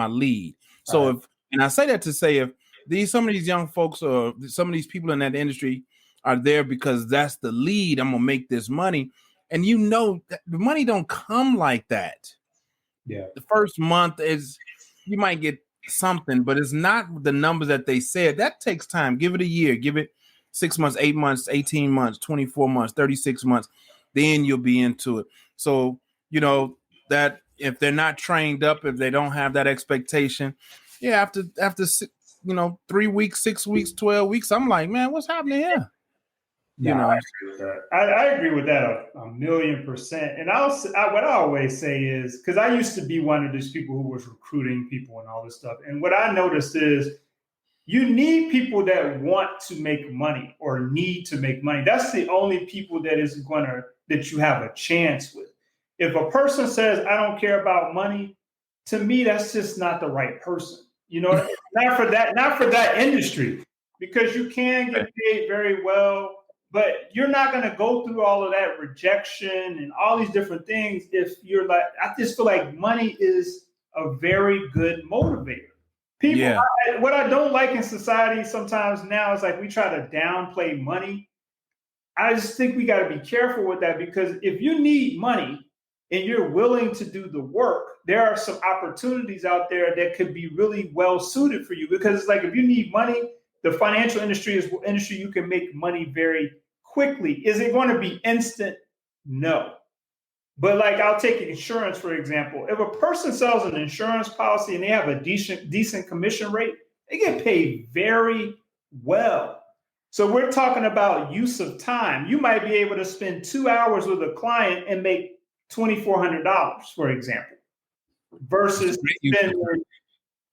lead. So and I say that to say, if some of these young folks or some of these people in that industry are there because that's the lead, I'm gonna make this money. And you know that the money don't come like that. Yeah. The first month you might get something, but it's not the numbers that they said. That takes time. Give it a year, give it 6 months, 8 months, 18 months, 24 months, 36 months, then you'll be into it. So, that if they're not trained up, if they don't have that expectation, after 3 weeks, 6 weeks, 12 weeks, I'm like, man, what's happening here? I agree with that. I agree with that a 1,000,000%. And what I always say is, because I used to be one of these people who was recruiting people and all this stuff. And what I noticed is, you need people that want to make money or need to make money. That's the only people that you have a chance with. If a person says, I don't care about money, to me, that's just not the right person. Not for that industry, because you can get paid very well, but you're not going to go through all of that rejection and all these different things if you're like, I just feel like money is a very good motivator. People, what I don't like in society sometimes now is like we try to downplay money. I just think we got to be careful with that, because if you need money and you're willing to do the work, there are some opportunities out there that could be really well suited for you. Because it's like, if you need money, the financial industry is an industry you can make money very quickly. Is it going to be instant? No. But like, I'll take insurance, for example. If a person sells an insurance policy and they have a decent commission rate, they get paid very well. So we're talking about use of time. You might be able to spend 2 hours with a client and make $2,400, for example, versus spending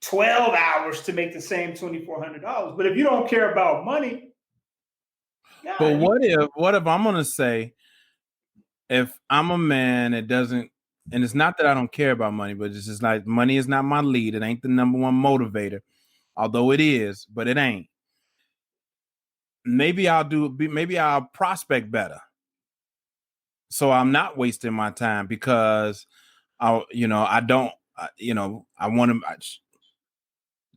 12 hours to make the same $2,400. But if you don't care about money, but what if I'm going to say, if I'm a man that doesn't, and it's not that I don't care about money, but it's just like, money is not my lead. It ain't the number one motivator, although it is, but it ain't. Maybe I'll prospect better, so I'm not wasting my time, because I want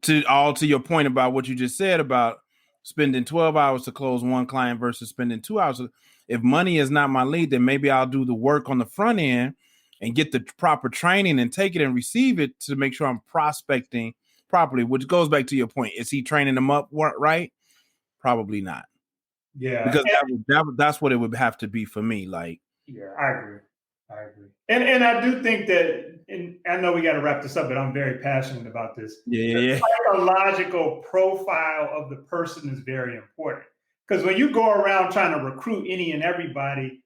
to your point about what you just said about spending 12 hours to close one client versus spending 2 hours. If money is not my lead, then maybe I'll do the work on the front end and get the proper training and take it and receive it to make sure I'm prospecting properly, which goes back to your point. Is he training them up right? Probably not. Yeah. Because that's what it would have to be for me. Like, yeah, I agree. And I do think that, and I know we got to wrap this up, but I'm very passionate about this. The psychological profile of the person is very important. Because when you go around trying to recruit any and everybody,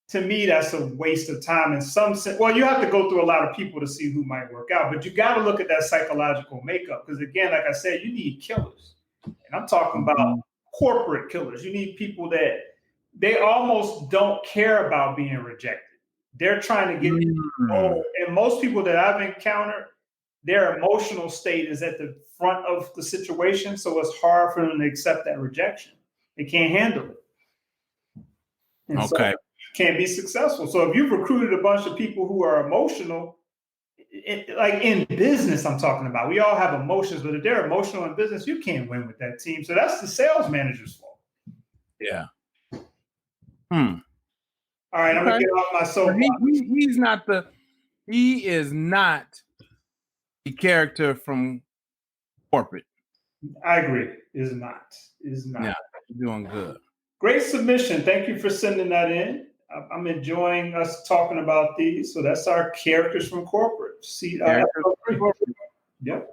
to me, that's a waste of time in some sense. Well, you have to go through a lot of people to see who might work out, but you got to look at that psychological makeup. Because again, like I said, you need killers. And I'm talking about corporate killers. You need people that they almost don't care about being rejected. They're trying to get and most people that I've encountered, their emotional state is at the front of the situation, so it's hard for them to accept that rejection. They can't handle it. And okay. So can't be successful. So if you've recruited a bunch of people who are emotional, like in business, I'm talking about, we all have emotions, but if they're emotional in business, you can't win with that team. So that's the sales manager's fault. Yeah. All right, I'm gonna get off my soapbox. He is not the character from corporate. I agree. Is not. Yeah, you're doing good. Great submission. Thank you for sending that in. I'm enjoying us talking about these. So that's our characters from corporate. Yep.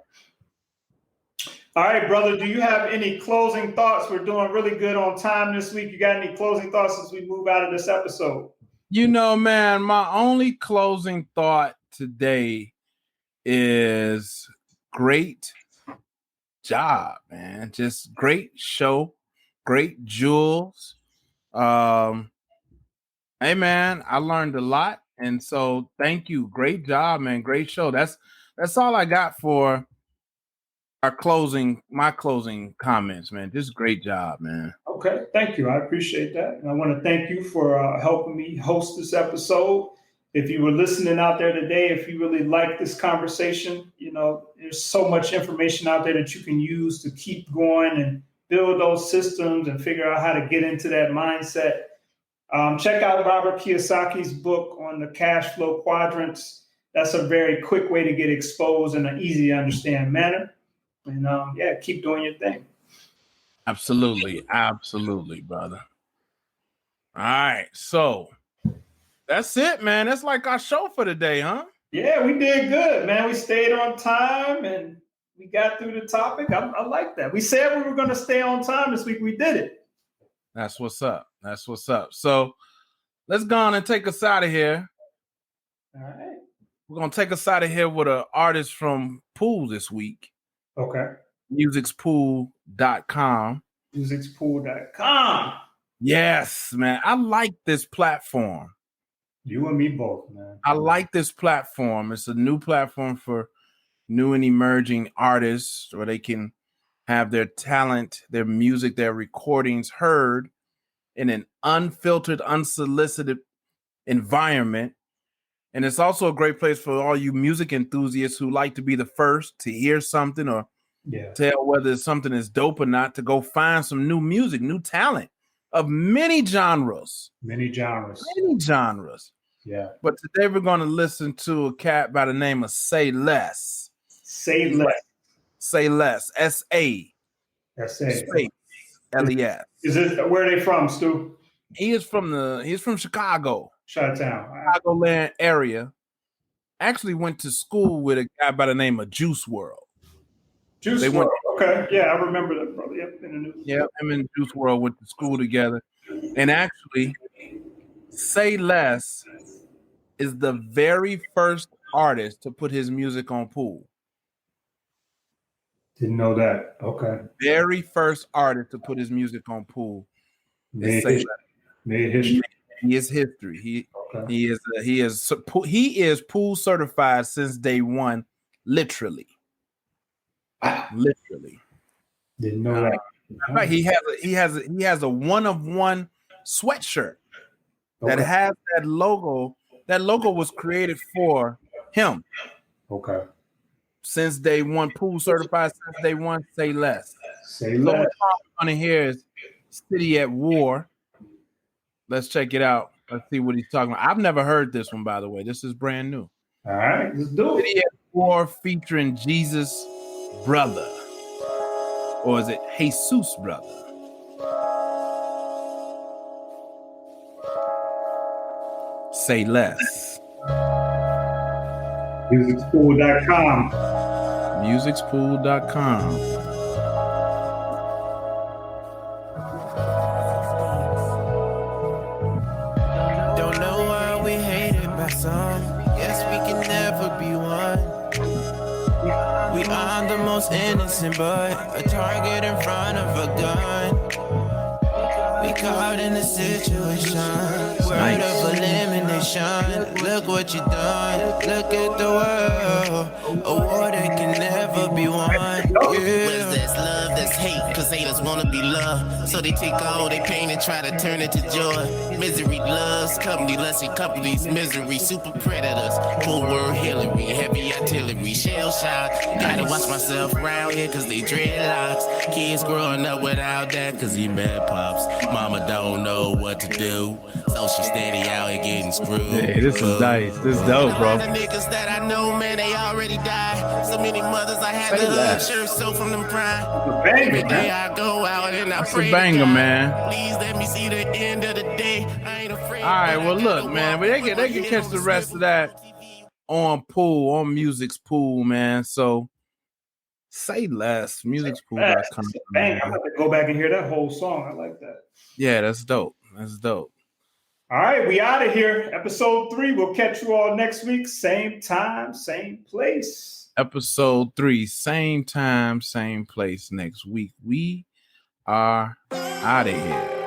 All right, brother. Do you have any closing thoughts? We're doing really good on time this week. You got any closing thoughts as we move out of this episode? You know, man, my only closing thought today is great job, man. Just great show, great jewels. Hey, man, I learned a lot, and so thank you. Great job, man. Great show. That's all I got for my closing comments, man. Just great job, man. Okay, thank you. I appreciate that, and I want to thank you for helping me host this episode. If you were listening out there today, if you really like this conversation, there's so much information out there that you can use to keep going and build those systems and figure out how to get into that mindset. Check out Robert Kiyosaki's book on the cash flow quadrants. That's a very quick way to get exposed in an easy to understand manner. And keep doing your thing. Absolutely, brother. All right, so that's it, man. That's like our show for today, huh? Yeah, we did good, man. We stayed on time and we got through the topic. I like that. We said we were going to stay on time this week. We did it. That's what's up. So let's go on and take us out of here. All right. We're going to take us out of here with an artist from Pool this week. Okay. Musicspool.com. Musicspool.com. Yes, man. I like this platform. You and me both, man. I like this platform. It's a new platform for new and emerging artists where they can have their talent, their music, their recordings heard in an unfiltered, unsolicited environment. And it's also a great place for all you music enthusiasts who like to be the first to hear something or tell whether something is dope or not, to go find some new music, new talent of many genres. Yeah. But today we're going to listen to a cat by the name of Say Less. Say Less. S-A. Space. L-E-S. Is it, where are they from, Stu? He's from Chicago. Chi-town. Chicagoland area. Actually went to school with a guy by the name of Juice WRLD. Juice WRLD. Okay. Yeah, I remember that, brother. Yep, in the news. Yeah, him and Juice WRLD went to school together. And actually, Say Less is the very first artist to put his music on Pool. Didn't know that. Okay. Very first artist to put his music on Pool. Made history. He is history. He is Pool certified since day one, literally. Literally. Didn't know that. Right. He has a one of one sweatshirt that has that logo. That logo was created for him. Okay. Since day one, Pool certified since day one. Say Less. Say Less. So what I'm going to hear is City at War. Let's check it out. Let's see what he's talking about. I've never heard this one, by the way. This is brand new. All right, let's do it. City at War featuring Jesus Brother. Or is it Jesus Brother? Say Less. Musicspool.com. Musicspool.com. Don't know why we hated by some. Guess we can never be one. We are the most innocent, but a target in front of a gun. We caught in a situation. Word of elimination. Look what you done. Look at the world. A war that can never be won. Where's that's love, that's hate, cause haters wanna be loved. So they take all their pain and try to turn it to joy. Misery loves company, less companies, misery, super predators. Full word Hillary, heavy artillery, shell shock. Gotta watch myself around here cause they dreadlocks. Kids growing up without that cause he mad pops. Mama don't know what to do, so she steady out here getting screwed. Hey, this is nice. This is dope, bro. The niggas that I know, man, they already died. So many mothers I had to hug, sure so from them crying. Every day I go out and I That's pray a banger, to God, man. please let me see the end of the day. I ain't afraid. All right, well, look, man, but they can catch the rest of that on Music's Pool, man. So say less. Music's Pool.com. Bang, I'm about to go back and hear that whole song. I like that. Yeah, that's dope. That's dope. All right, we out of here. Episode 3. We'll catch you all next week. Same time, same place. Episode 3, same time, same place next week. We are out of here.